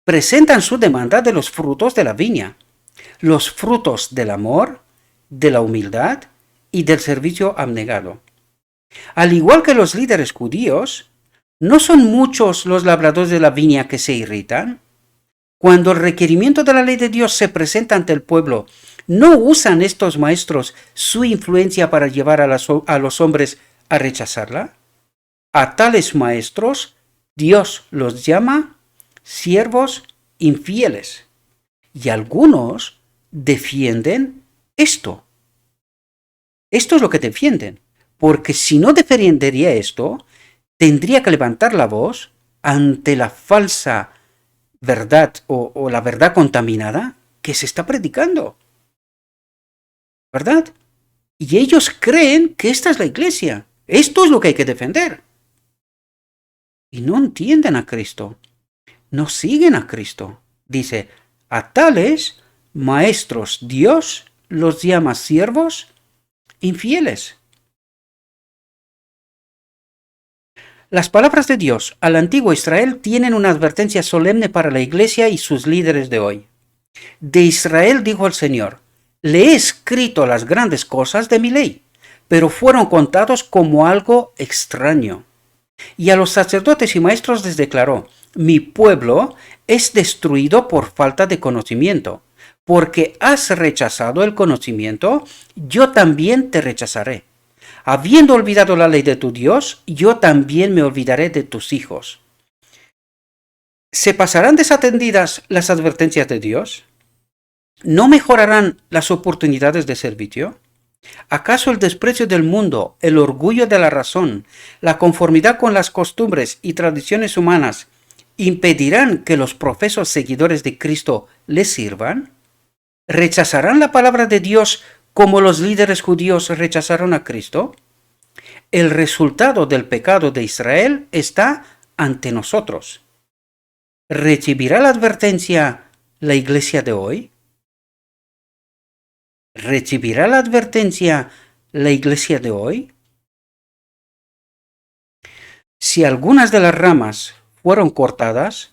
Presentan su demanda de los frutos de la viña, los frutos del amor, de la humildad y del servicio abnegado. Al igual que los líderes judíos, ¿no son muchos los labradores de la viña que se irritan? Cuando el requerimiento de la ley de Dios se presenta ante el pueblo, ¿no usan estos maestros su influencia para llevar a los hombres a rechazarla? A tales maestros, Dios los llama siervos infieles. Y algunos defienden esto. Esto es lo que defienden. Porque si no defendería esto, tendría que levantar la voz ante la falsa verdad o la verdad contaminada que se está predicando. ¿Verdad? Y ellos creen que esta es la iglesia. Esto es lo que hay que defender. Y no entienden a Cristo. No siguen a Cristo. Dice, a tales maestros Dios los llama siervos infieles. Las palabras de Dios al antiguo Israel tienen una advertencia solemne para la iglesia y sus líderes de hoy. De Israel dijo el Señor, le he escrito las grandes cosas de mi ley, pero fueron contados como algo extraño. Y a los sacerdotes y maestros les declaró: mi pueblo es destruido por falta de conocimiento. Porque has rechazado el conocimiento, yo también te rechazaré. Habiendo olvidado la ley de tu Dios, yo también me olvidaré de tus hijos. ¿Se pasarán desatendidas las advertencias de Dios? ¿No mejorarán las oportunidades de servicio? ¿Acaso el desprecio del mundo, el orgullo de la razón, la conformidad con las costumbres y tradiciones humanas impedirán que los profesos seguidores de Cristo les sirvan? ¿Rechazarán la palabra de Dios como los líderes judíos rechazaron a Cristo? El resultado del pecado de Israel está ante nosotros. ¿Recibirá la advertencia la iglesia de hoy? ¿Recibirá la advertencia la iglesia de hoy? Si algunas de las ramas fueron cortadas,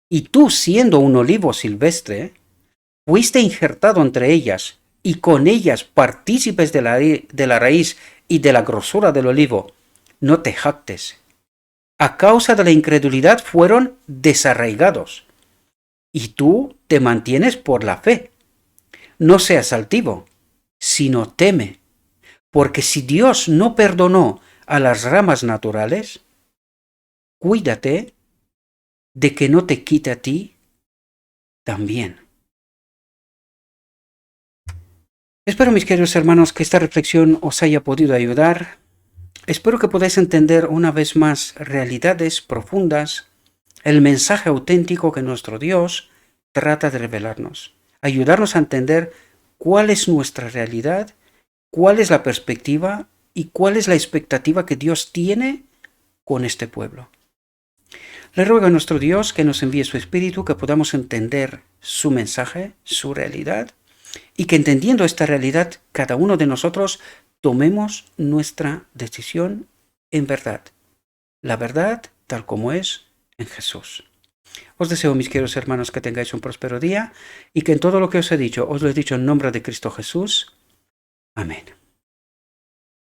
y tú, siendo un olivo silvestre, fuiste injertado entre ellas, y con ellas partícipes de la raíz y de la grosura del olivo, no te jactes. A causa de la incredulidad fueron desarraigados, y tú te mantienes por la fe. No seas altivo, sino teme, porque si Dios no perdonó a las ramas naturales, cuídate de que no te quite a ti también. Espero, mis queridos hermanos, que esta reflexión os haya podido ayudar. Espero que podáis entender una vez más realidades profundas, el mensaje auténtico que nuestro Dios trata de revelarnos, ayudarnos a entender cuál es nuestra realidad, cuál es la perspectiva y cuál es la expectativa que Dios tiene con este pueblo. Le ruego a nuestro Dios que nos envíe su Espíritu, que podamos entender su mensaje, su realidad, y que entendiendo esta realidad, cada uno de nosotros tomemos nuestra decisión en verdad. La verdad tal como es en Jesús. Os deseo, mis queridos hermanos, que tengáis un próspero día y que en todo lo que os he dicho, os lo he dicho en nombre de Cristo Jesús. Amén.